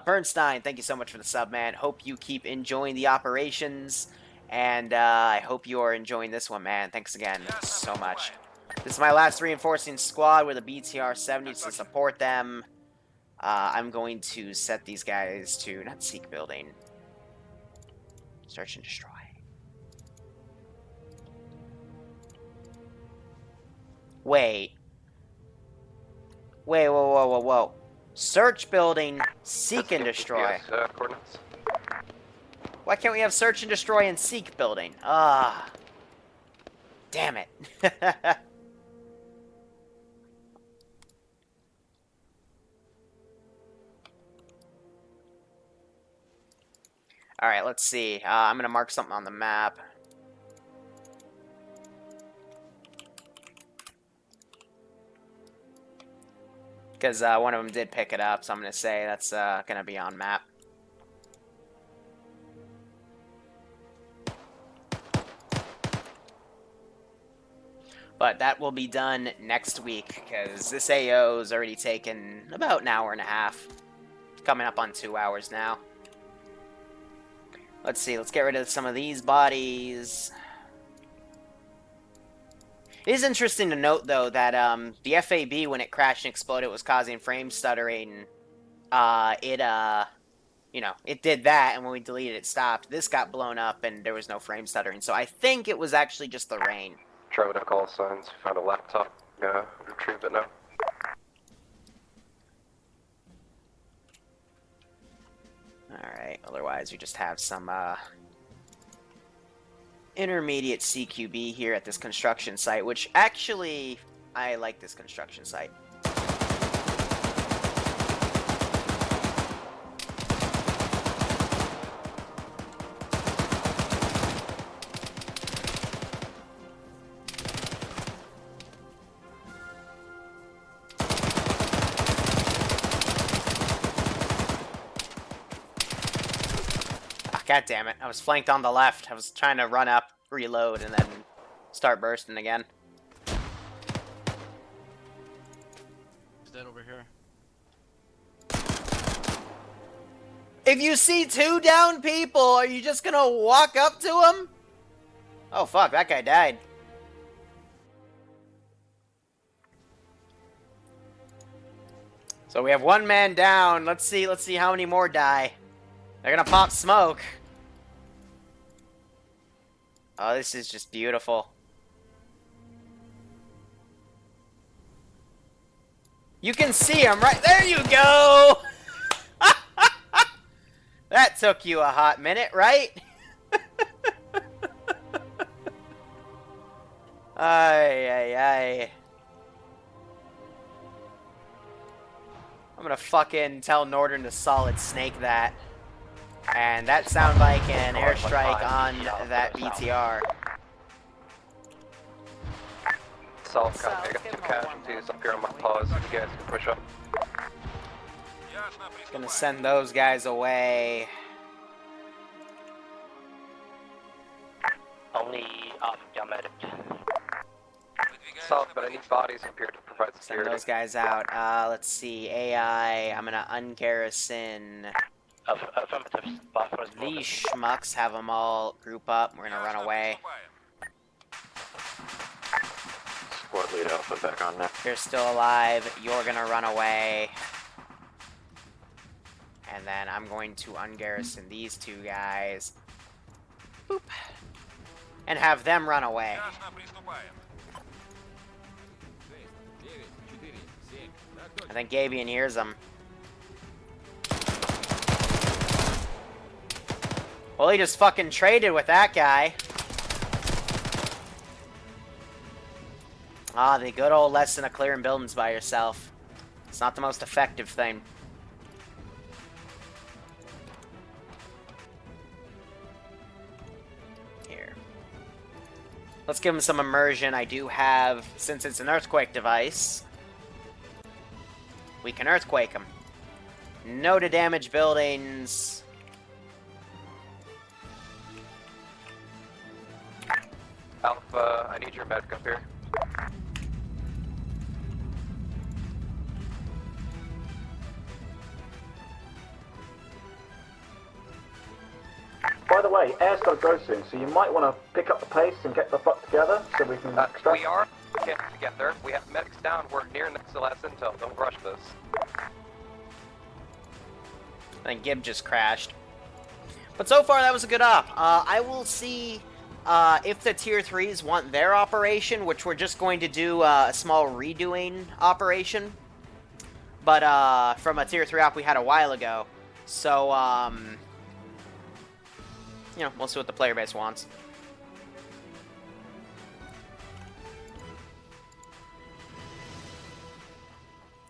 Bernstein, thank you so much for the sub, man. Hope you keep enjoying the operations, and I hope you are enjoying this one, man. Thanks again so much. This is my last reinforcing squad with a BTR 70 to support them. I'm going to set these guys to, not seek building, search and destroy. Wait, whoa. Search building, seek and destroy. Coordinates. Why can't we have search and destroy and seek building? Ah. Damn it. Alright, let's see. I'm going to mark something on the map. Because one of them did pick it up, so I'm going to say that's going to be on map. But that will be done next week, because this AO is already taken about an hour and a half. Coming up on 2 hours now. Let's see, let's get rid of some of these bodies. It is interesting to note, though, that the FAB, when it crashed and exploded, was causing frame stuttering. You know, it did that, and when we deleted it, stopped. This got blown up, and there was no frame stuttering. So I think it was actually just the rain. Try with call signs. Found a laptop. Retrieve it now. Alright, otherwise we just have some intermediate CQB here at this construction site, which actually, I like this construction site. God damn it, I was flanked on the left. I was trying to run up, reload, and then start bursting again. He's dead over here. If you see 2 down people, are you just gonna walk up to them? Oh fuck, that guy died. So we have 1 man down. Let's see how many more die. They're gonna pop smoke. Oh, this is just beautiful. You can see them right there. You go. That took you a hot minute, right? Ay. I'm gonna fucking tell Northern to solid snake that. And that sounded like an airstrike on that BTR. Solid copy. I got 2 casualties up here on my paws. If you guys can push up. Gonna send those guys away. Only off your medic. Solid, but I need bodies up here to provide security. Send those guys out. Let's see. AI. I'm gonna ungarrison. These schmucks, have them all group up. We're gonna run away. Squad lead alpha back on now. You're still alive. You're gonna run away. And then I'm going to ungarrison these 2 guys. Boop. And have them run away. I think Gabian hears them. Well, he just fucking traded with that guy. Ah, the good old lesson of clearing buildings by yourself. It's not the most effective thing. Let's give him some immersion. I do have, since it's an earthquake device, we can earthquake him. No to damage buildings. Alpha, I need your medic up here. By the way, air's goes soon, so you might want to pick up the pace and get the fuck together so we can extract. We are getting together. We have medics down. We're near next to last intel. Don't rush this. I think Gib just crashed. But so far, that was a good op. I will see if the Tier 3s want their operation, which we're just going to do a small redoing operation. But from a Tier 3 op we had a while ago. So, you know, we'll see what the player base wants.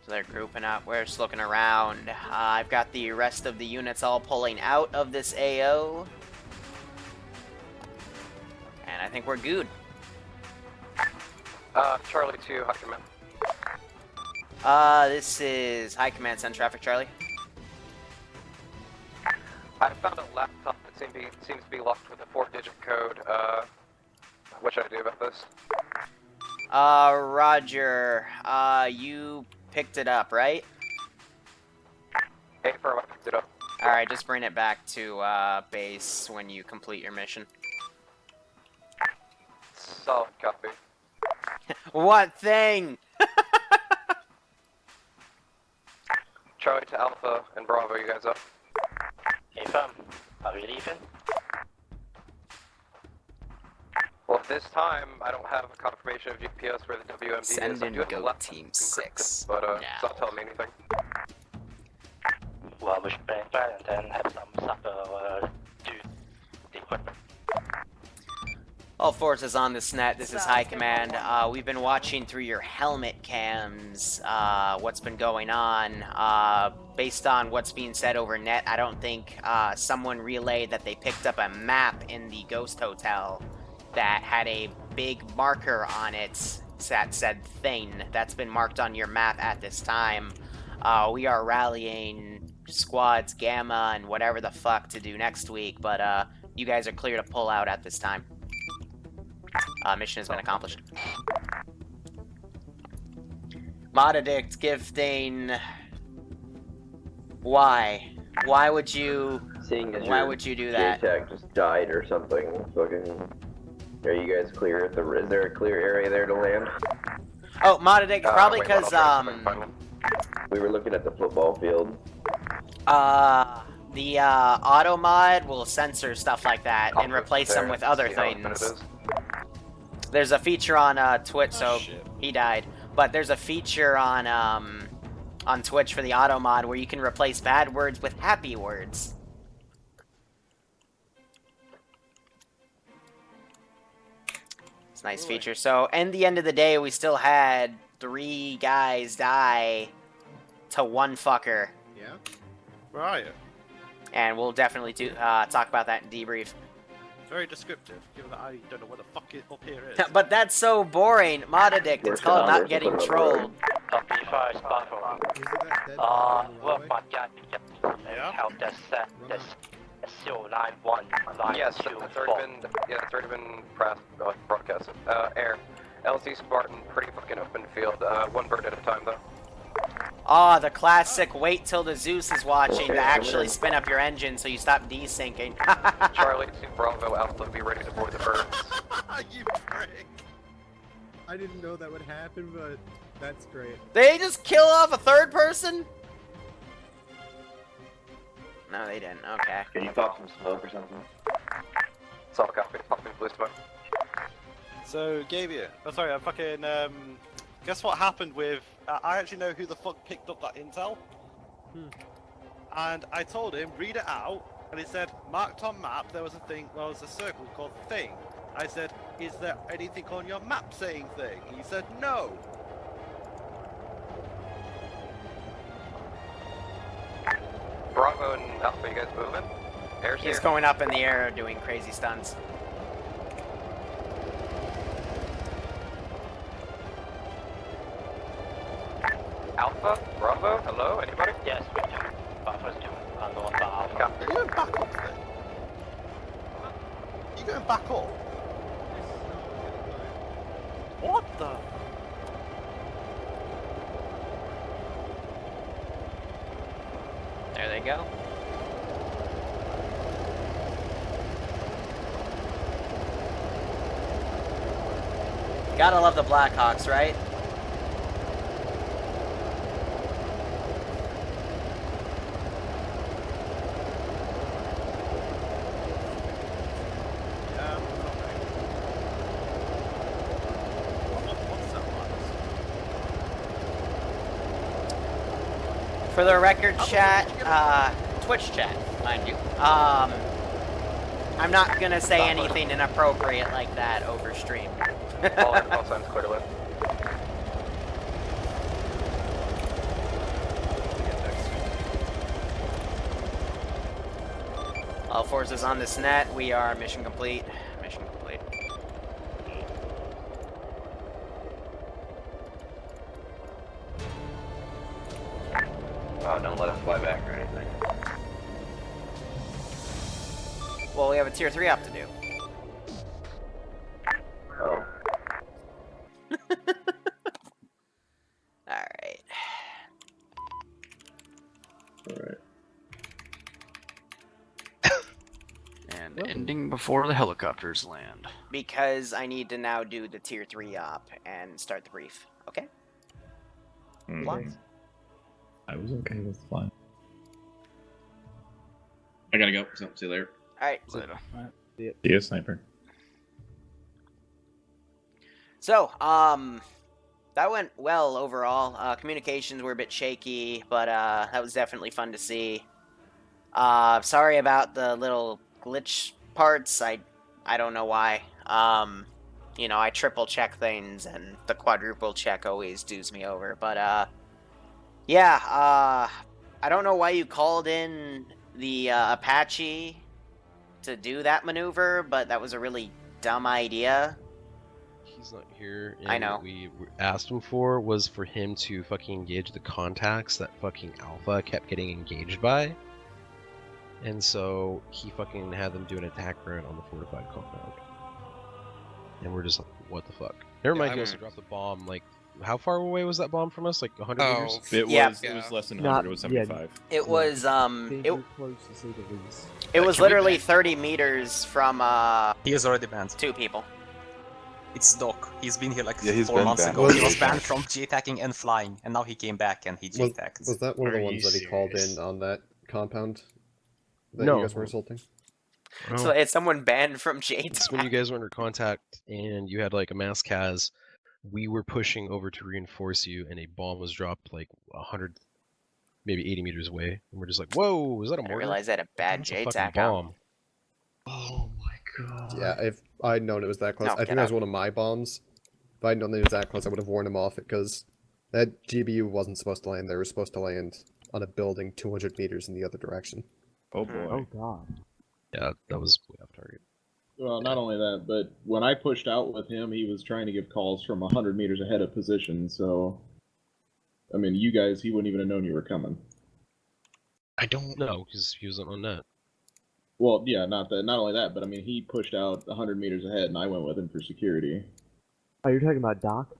So they're grouping up. We're just looking around. I've got the rest of the units all pulling out of this AO. And I think we're good. Charlie 2, High Command. This is High Command, send traffic, Charlie. I found a laptop that seems to be locked with a 4-digit code. What should I do about this? Roger. You picked it up, right? Hey, firm, I picked it up. Alright, just bring it back to base when you complete your mission. Solid copy. What thing? Charlie to Alpha and Bravo, you guys up? Hey, firm. Are we leaving? Well, this time, I don't have a confirmation of GPS where the WMD is. Send I in do have the Goat laptop Team encrypted, 6 but now. it's not telling me anything. Well, we should bang back and then have some supper do the equipment. All forces on this net, this is High Command. We've been watching through your helmet cams what's been going on. Based on what's being said over net, I don't think someone relayed that they picked up a map in the Ghost Hotel that had a big marker on it that said Thing. That's been marked on your map at this time. We are rallying squads, Gamma, and whatever the fuck to do next week, but you guys are clear to pull out at this time. Mission has been accomplished. Modadict gifting. Why? Why would you? Why would you do that? J-Tech just died or something. Fucking. Are you guys clear? Is there a clear area there to land? Oh, Modadict, probably because we were looking at the football field. The auto mod will censor stuff like that and replace them with other things. There's a feature on Twitch, so he died. But there's a feature on Twitch for the auto mod where you can replace bad words with happy words. It's a nice feature. So, at the end of the day, we still had 3 guys die to 1 fucker. Yeah? Where are you? And we'll definitely talk about that in debrief. Very descriptive, given that I don't know what the fuck up here is. But that's so boring. Modadict, it's called not getting trolled. B5 spot for work on help desk set this 091 line Yes, it's already been broadcasted. Air. LC Spartan, pretty fucking open field. 1 bird at a time, though. Ah, the classic wait till the Zeus is watching to actually spin up your engine so you stop desyncing. Charlie to Bravo Alpha, be ready to board the birds. You prick! I didn't know that would happen, but that's great. They just kill off a 3rd person? No, they didn't. Okay. Can you pop some smoke or something? Solid copy. Pop me blue smoke. So, Gabriel, I fucking, guess what happened with, I actually know who the fuck picked up that intel. And I told him, read it out, and he said, marked on map, there was a circle called Thing. I said, is there anything on your map saying Thing? He said, no. Bravo and Alpha, you guys moving? Air's He's here. going up in the air doing crazy stunts. Alpha? Bravo? Hello? Anybody? Yes, we do. Bravo's doing unknown for Alpha. Are you going back up then? You going back up? What the? There they go. Gotta love the Blackhawks, right? For the record, chat, Twitch chat, mind you. I'm not gonna say anything inappropriate like that over stream. All signs clear to live. All forces on this net. We are mission complete. Mission complete. Oh, don't let him fly back or anything. Well, we have a tier 3 up to do. Oh. Alright. Alright. And ending before the helicopters land. Because I need to now do the tier 3 op and start the brief. Okay? Plans? I was okay with flying. I gotta go. So, see you later. Alright. See ya, sniper. So, that went well overall. Communications were a bit shaky, but that was definitely fun to see. Sorry about the little glitch parts. I don't know why. You know, I triple check things, and the quadruple check always doos me over. But yeah, I don't know why you called in the Apache to do that maneuver, but that was a really dumb idea. He's not here. And I know. What we asked him for was for him to fucking engage the contacts that fucking Alpha kept getting engaged by. And so he fucking had them do an attack run on the fortified compound. And we're just like, what the fuck? Never mind, he also dropped the bomb. Like, how far away was that bomb from us? Like 100 meters? It was less than 100. It was 75. It was close to say the least. it was literally 30 meters from He is already banned. 2 people. It's Doc. He's been here like Yeah, he's 4 been months banned. ago. He was banned from JTACking and flying, and now he came back and he JTACKed. Was that one of the Are ones you that he called serious? in on that compound that No. you guys were assaulting? So it's someone banned from JTAC. It's when you guys were under contact and you had like a mass cas. We were pushing over to reinforce you, and a bomb was dropped like 100, maybe 80 meters away. And we're just like, whoa, is that a mortar? I realized I had a bad That's a fucking JTAC bomb. Oh my god. Yeah, if I'd known it was that close, No, I think get that was out. one of my bombs. If I'd known it was that close, I would have warned him off it, because that GBU wasn't supposed to land there. It was supposed to land on a building 200 meters in the other direction. Oh boy. Oh god. Yeah, that was way off target. Well, not only that, but when I pushed out with him, he was trying to give calls from 100 meters ahead of position, so... I mean, you guys, he wouldn't even have known you were coming. I don't know, because he wasn't on net. Well, yeah, not only that, but I mean, he pushed out 100 meters ahead, and I went with him for security. Oh, you're talking about Doc?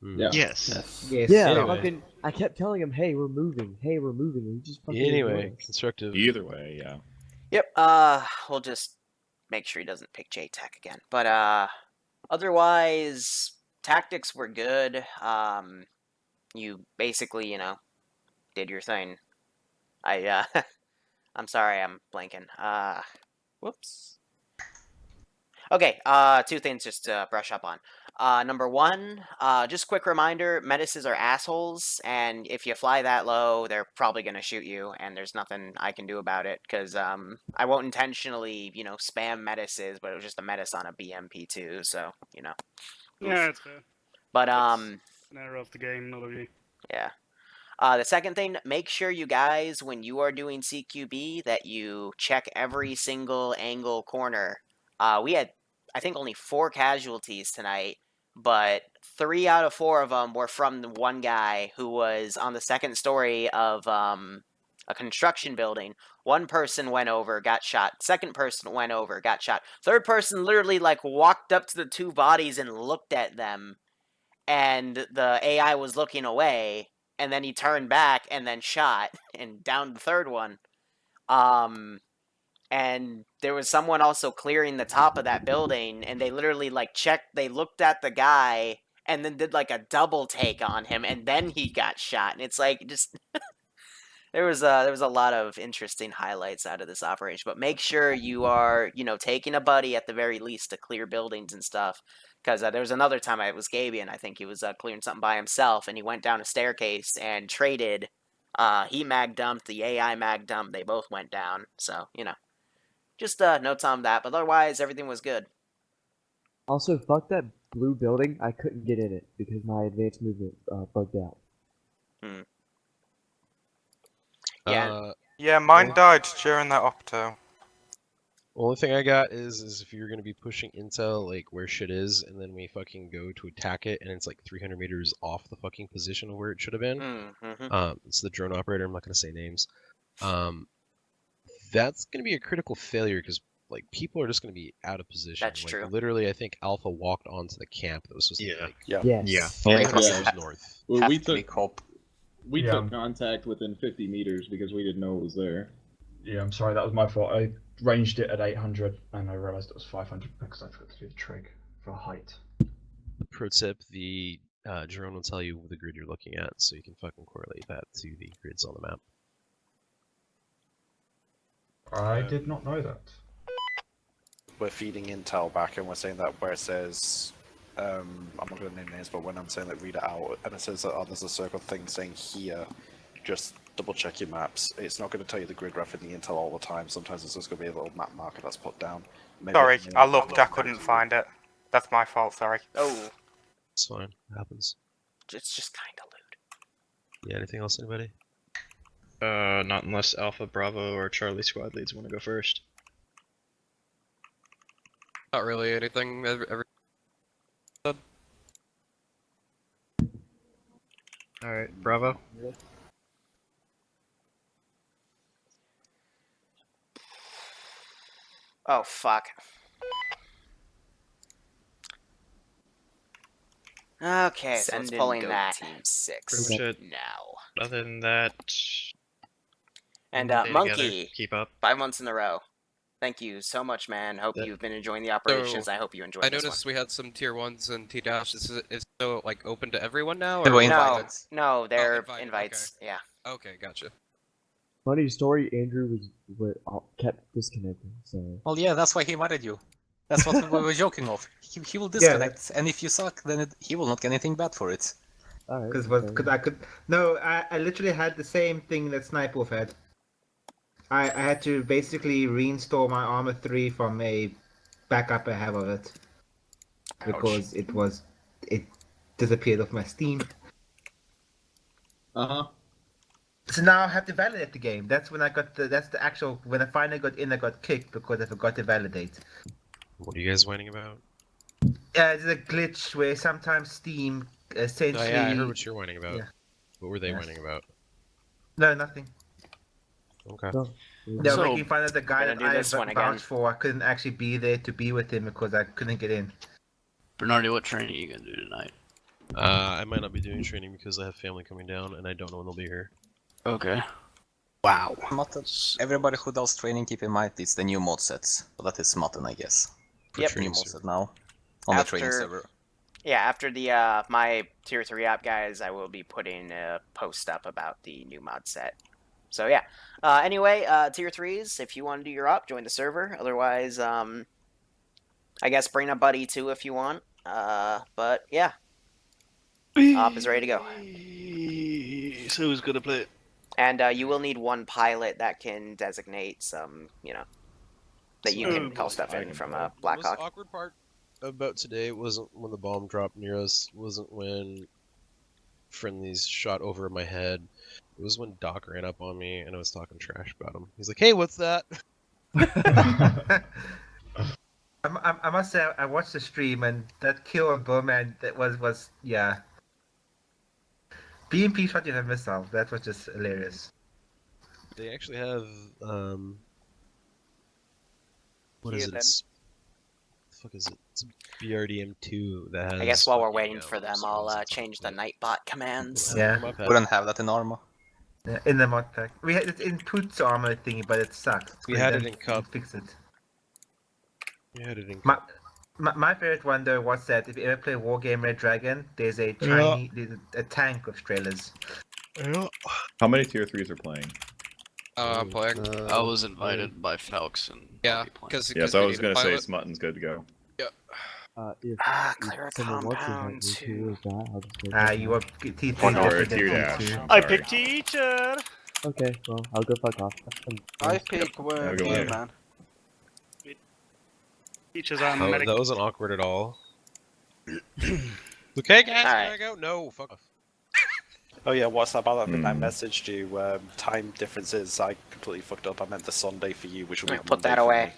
Yeah. Yes. Yeah, Anyway. fucking, I kept telling him, hey, we're moving, and he just fucking Anyway, ignored us. constructive. Either way, yeah. Yep, we'll just make sure he doesn't pick JTAC again. But, otherwise, tactics were good. You basically, you know, did your thing. I'm sorry, I'm blanking. Whoops. Okay, 2 things just to brush up on. Number 1, just quick reminder, Medices are assholes, and if you fly that low, they're probably going to shoot you, and there's nothing I can do about it, because I won't intentionally, you know, spam Medices, but it was just a Metis on a BMP2, so, you know. Yeah, it's fair. But, An error of the game, not of you. yeah. The second thing, make sure you guys, when you are doing CQB, that you check every single angle corner. We had, I think, only 4 casualties tonight, but 3 out of 4 of them were from the one guy who was on the second story of a construction building. One person went over, got shot. Second person went over, got shot. Third person literally like walked up to the 2 bodies and looked at them, and the AI was looking away, and then he turned back and then shot and downed the third one. And there was someone also clearing the top of that building, and they literally like checked, they looked at the guy and then did like a double take on him, and then he got shot. And it's like just there was a lot of interesting highlights out of this operation. But make sure you are, taking a buddy at the very least to clear buildings and stuff. Because there was another time it was Gabian, I think he was clearing something by himself, and he went down a staircase and traded. He mag dumped, the AI mag dumped, they both went down. So, just notes on that, but otherwise everything was good. Also, fuck that blue building. I couldn't get in it because my advanced movement bugged out. Yeah, mine died during that opto. Only thing I got is if you're gonna be pushing intel like where shit is, and then we fucking go to attack it, and it's like 300 meters off the fucking position of where it should have been. It's the drone operator. I'm not gonna say names. That's gonna be a critical failure because like people are just gonna be out of position. That's true. Literally, I think Alpha walked onto the camp that was supposed to be like 3 meters north. Well, we took contact within 50 meters because we didn't know it was there. Yeah, I'm sorry, that was my fault. I ranged it at 800 and I realized it was 500 because I forgot to do the trig for height. Pro tip: the drone will tell you the grid you're looking at, so you can fucking correlate that to the grids on the map. I did not know that. We're feeding intel back and we're saying that where it says, I'm not going to name names, but when I'm saying that read it out and it says that there's a circle thing saying here, just double check your maps. It's not going to tell you the grid ref in the intel all the time. Sometimes it's just going to be a little map marker that's put down. Maybe Sorry, I looked, I couldn't find it. That's my fault, sorry. Oh. It's fine, it happens. It's just kind of lewd. Yeah, anything else, anybody? Not unless Alpha, Bravo, or Charlie squad leads want to go first. Not really anything. Alright, Bravo. Oh, fuck. Okay, so it's pulling that. Team 6 now. Other than that... And Monkey, keep up. 5 months in a row. Thank you so much, man. Hope you've been enjoying the operations. So, I hope you enjoyed I this noticed one. we had some tier 1s and T-dash. Is still like open to everyone now? No, they're invites. Okay. Yeah. Okay, gotcha. Funny story, Andrew kept disconnecting, so... Well, yeah, that's why he invited you. That's what we were joking of. He will disconnect, and if you suck, then he will not get anything bad for it. Because I literally had the same thing that Snipe Wolf had. I had to basically reinstall my Arma 3 from a backup I have of it. Because it disappeared off my Steam. So now I have to validate the game. That's when I got when I finally got in, I got kicked because I forgot to validate. What are you guys whining about? There's a glitch where sometimes Steam essentially... Oh, yeah, I heard what you're whining about. Yeah. What were they whining about? No, nothing. Okay. They're making fun of the guy that I vouched for. I couldn't actually be there to be with him because I couldn't get in. Bernardi, what training are you gonna do tonight? I might not be doing training because I have family coming down and I don't know when they'll be here. Okay. Wow. Everybody who does training, keep in mind it's the new mod sets. So that is Mutton, I guess. Yep. New mod set now. On the training server. Yeah, after the my tier 3 app guys, I will be putting a post up about the new mod set. So yeah. Anyway, tier 3s, if you want to do your op, join the server. Otherwise, I guess bring a buddy too if you want. But yeah. Op is ready to go. So who's gonna play it? And you will need one pilot that can designate some, that you can call stuff in from a Blackhawk. The most awkward part about today wasn't when the bomb dropped near us, wasn't when friendlies shot over my head. It was when Doc ran up on me and I was talking trash about him. He's like, "Hey, what's that?" I must say, I watched the stream and that kill on Bowman, that was yeah. BMP shot in a missile. That was just hilarious. They actually have what is it? Then. It's, the fuck is it? It's BRDM2 that has. I guess while we're fucking, waiting for them, I'll change the Nightbot commands. Yeah. We don't have that in Arma. Yeah, in the mod pack. We had it in Poot's armor thingy, but it sucked. We had it in Cup. Fix it. We had it in Cup. My favorite one though was that if you ever play Wargame Red Dragon, there's a Chinese, there's a tank with trailers. Yeah. How many tier 3s are playing? Plague. I was invited by Falx and yeah, because yeah. So I was gonna say Smutton's good to go. Yep. If clear a someone wants to invite compound me to. to use that, I'll just go. You are T3. Or a tier dash. I picked teacher. Okay, well, I'll go fuck off. I pick word, yeah, man. Teachers Oh, are medic. that wasn't awkward at all. Okay, guys, Alright. there I go. No, fuck off. Oh yeah, what's that about? I think I messaged you. Time differences. I completely fucked up. I meant the Sunday for you, which will be Put that Monday for away. me.